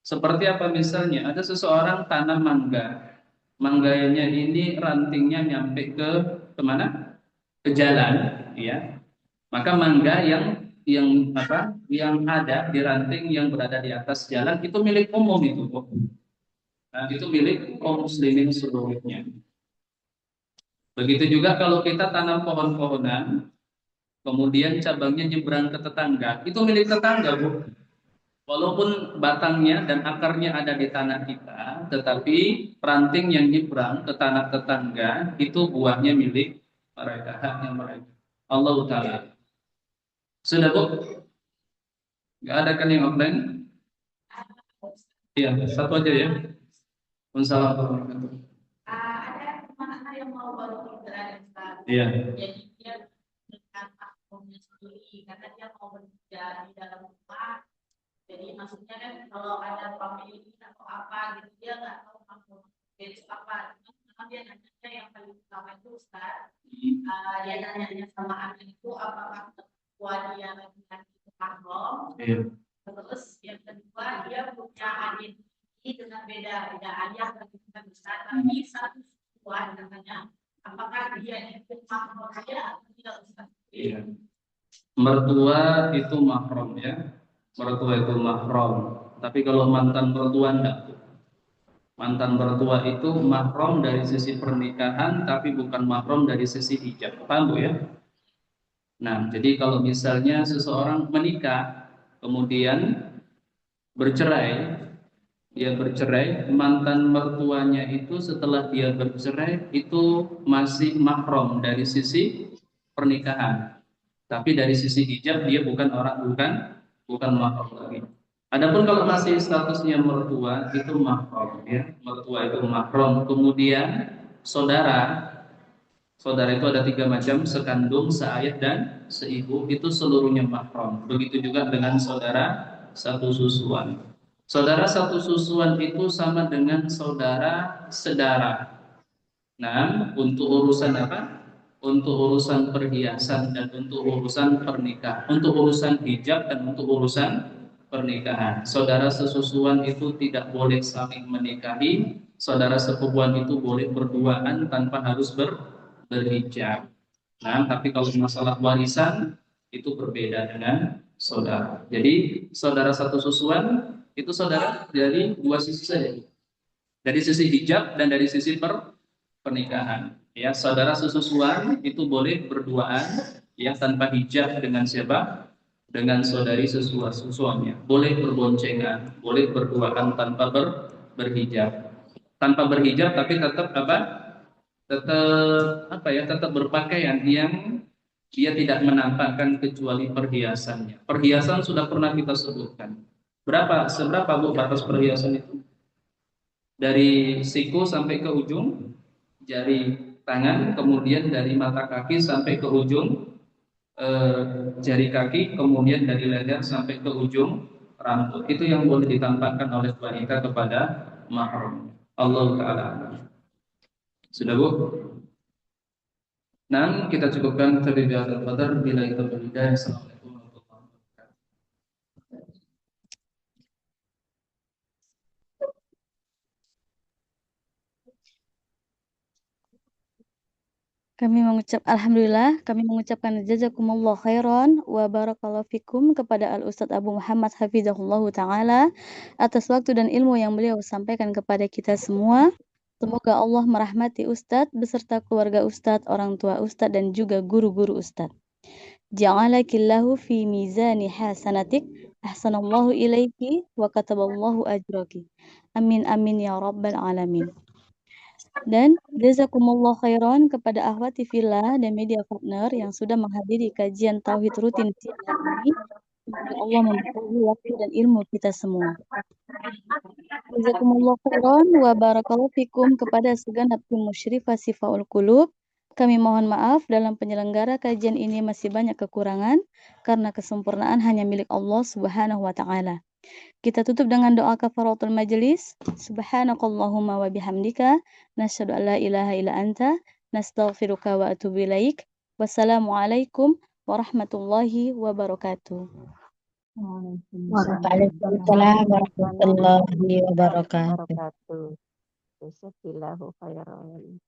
Seperti apa misalnya? Ada seseorang tanam mangga. Mangganya ini rantingnya nyampe ke kemana? Ke jalan, ya. Maka mangga yang apa? Yang ada di ranting yang berada di atas jalan itu milik umum itu, Bu. Nah, itu milik kaum muslimin seluruhnya. Begitu juga kalau kita tanam pohon-pohonan, kemudian cabangnya nyebrang ke tetangga, itu milik tetangga, Bu. Walaupun batangnya dan akarnya ada di tanah kita, tetapi ranting yang nyebrang ke tanah tetangga, itu buahnya milik mereka, haknya mereka. Allah Ta'ala. Sudah, Bu? Nggak ada kan yang offline? Iya, satu aja ya. Wassalamualaikum warahmatullahi wabarakatuh. Ada teman yang mau baru berada Iya. Jadi dia dengan akunnya sendiri karena dia mau bekerja di dalam rumah. Jadi maksudnya kan kalau ada pemilik atau apa gitu dia nggak tahu makhluk jenis apa. Cuma dia nanya yang paling utama itu Ustaz. Dia nanya sama anak itu apakah ketua dia laki-laki itu mahram. Iya. Terus yang kedua dia punya adik dengan beda ayah dan kita besar tapi satu kuat katanya apakah dia itu mahram saja atau tidak usah? Iya. Mertua itu mahram ya, mertua itu mahram. Tapi kalau mantan mertua enggak. Mantan mertua itu mahram dari sisi pernikahan tapi bukan mahram dari sisi ijab. Paham Bu ya? Nah, jadi kalau misalnya seseorang menikah kemudian bercerai, dia bercerai, mantan mertuanya itu setelah dia bercerai itu masih mahram dari sisi pernikahan. Tapi dari sisi hijab dia bukan mahram lagi. Adapun kalau masih statusnya mertua itu mahram ya. Mertua itu mahram. Kemudian saudara, saudara itu ada tiga macam, sekandung, seayah dan seibu, itu seluruhnya mahram. Begitu juga dengan saudara satu susuan. Saudara satu susuan itu sama dengan saudara sedara. Nah, untuk urusan apa? Untuk urusan perhiasan dan untuk urusan pernikahan, untuk urusan hijab dan untuk urusan pernikahan. Saudara sesusuan itu tidak boleh saling menikahi. Saudara sepupuan itu boleh berduaan tanpa harus berhijab. Nah, tapi kalau masalah warisan itu berbeda dengan saudara. Jadi saudara satu susuan itu saudara dari dua sisi saja, dari sisi hijab dan dari sisi pernikahan. Ya, saudara sesusuan itu boleh berduaan ya tanpa hijab dengan siapa? Dengan saudari susuannya. Boleh berboncengan, boleh berduaan tanpa berhijab. Tanpa berhijab tapi tetap apa? Tetap apa ya? Tetap berpakaian yang dia tidak menampakkan kecuali perhiasannya. Perhiasan sudah pernah kita sebutkan. Seberapa Bu batas perhiasan itu? Dari siku sampai ke ujung jari tangan, kemudian dari mata kaki sampai ke ujung jari kaki, kemudian dari leher sampai ke ujung rambut. Itu yang boleh ditampakkan oleh wanita kepada mahram. Allah Ta'ala. Sudah Bu? Nah, kita cukupkan terlebih dahulu. Bila itu berbeda. Assalamualaikum warahmatullahi wabarakatuh. Alhamdulillah, kami mengucapkan jazakumullah khairan wa barakallahu fikum kepada Al-Ustadz Abu Muhammad Hafizahullah Ta'ala atas waktu dan ilmu yang beliau sampaikan kepada kita semua. Semoga Allah merahmati Ustadz beserta keluarga Ustadz, orang tua Ustadz, dan juga guru-guru Ustadz. Ja'alakillahu fi mizani hasanatik, ahsanallahu ilaiki, wa kataballahu ajraki. Amin amin ya rabbal alamin. Dan jazakumullah khairan kepada akhwati fillah dan media partner yang sudah menghadiri kajian tauhid rutin siang hari ini. Semoga Allah memberkahi waktu dan ilmu kita semua. Jazakumullah khairan wa barakallahu fikum kepada segenap tim musyrifah Sifaul Qulub. Kami mohon maaf dalam penyelenggara kajian ini masih banyak kekurangan karena kesempurnaan hanya milik Allah Subhanahu wa taala. Kita tutup dengan doa kafaratul majelis. Subhanakallahumma wa bihamdika nasyhadu an la ilaha illa anta nastaghfiruka wa atubu ilaik. Wassalamualaikum warahmatullahi wabarakatuh. Waalaikumsalam warahmatullahi wabarakatuh. Jazakallahu khairan.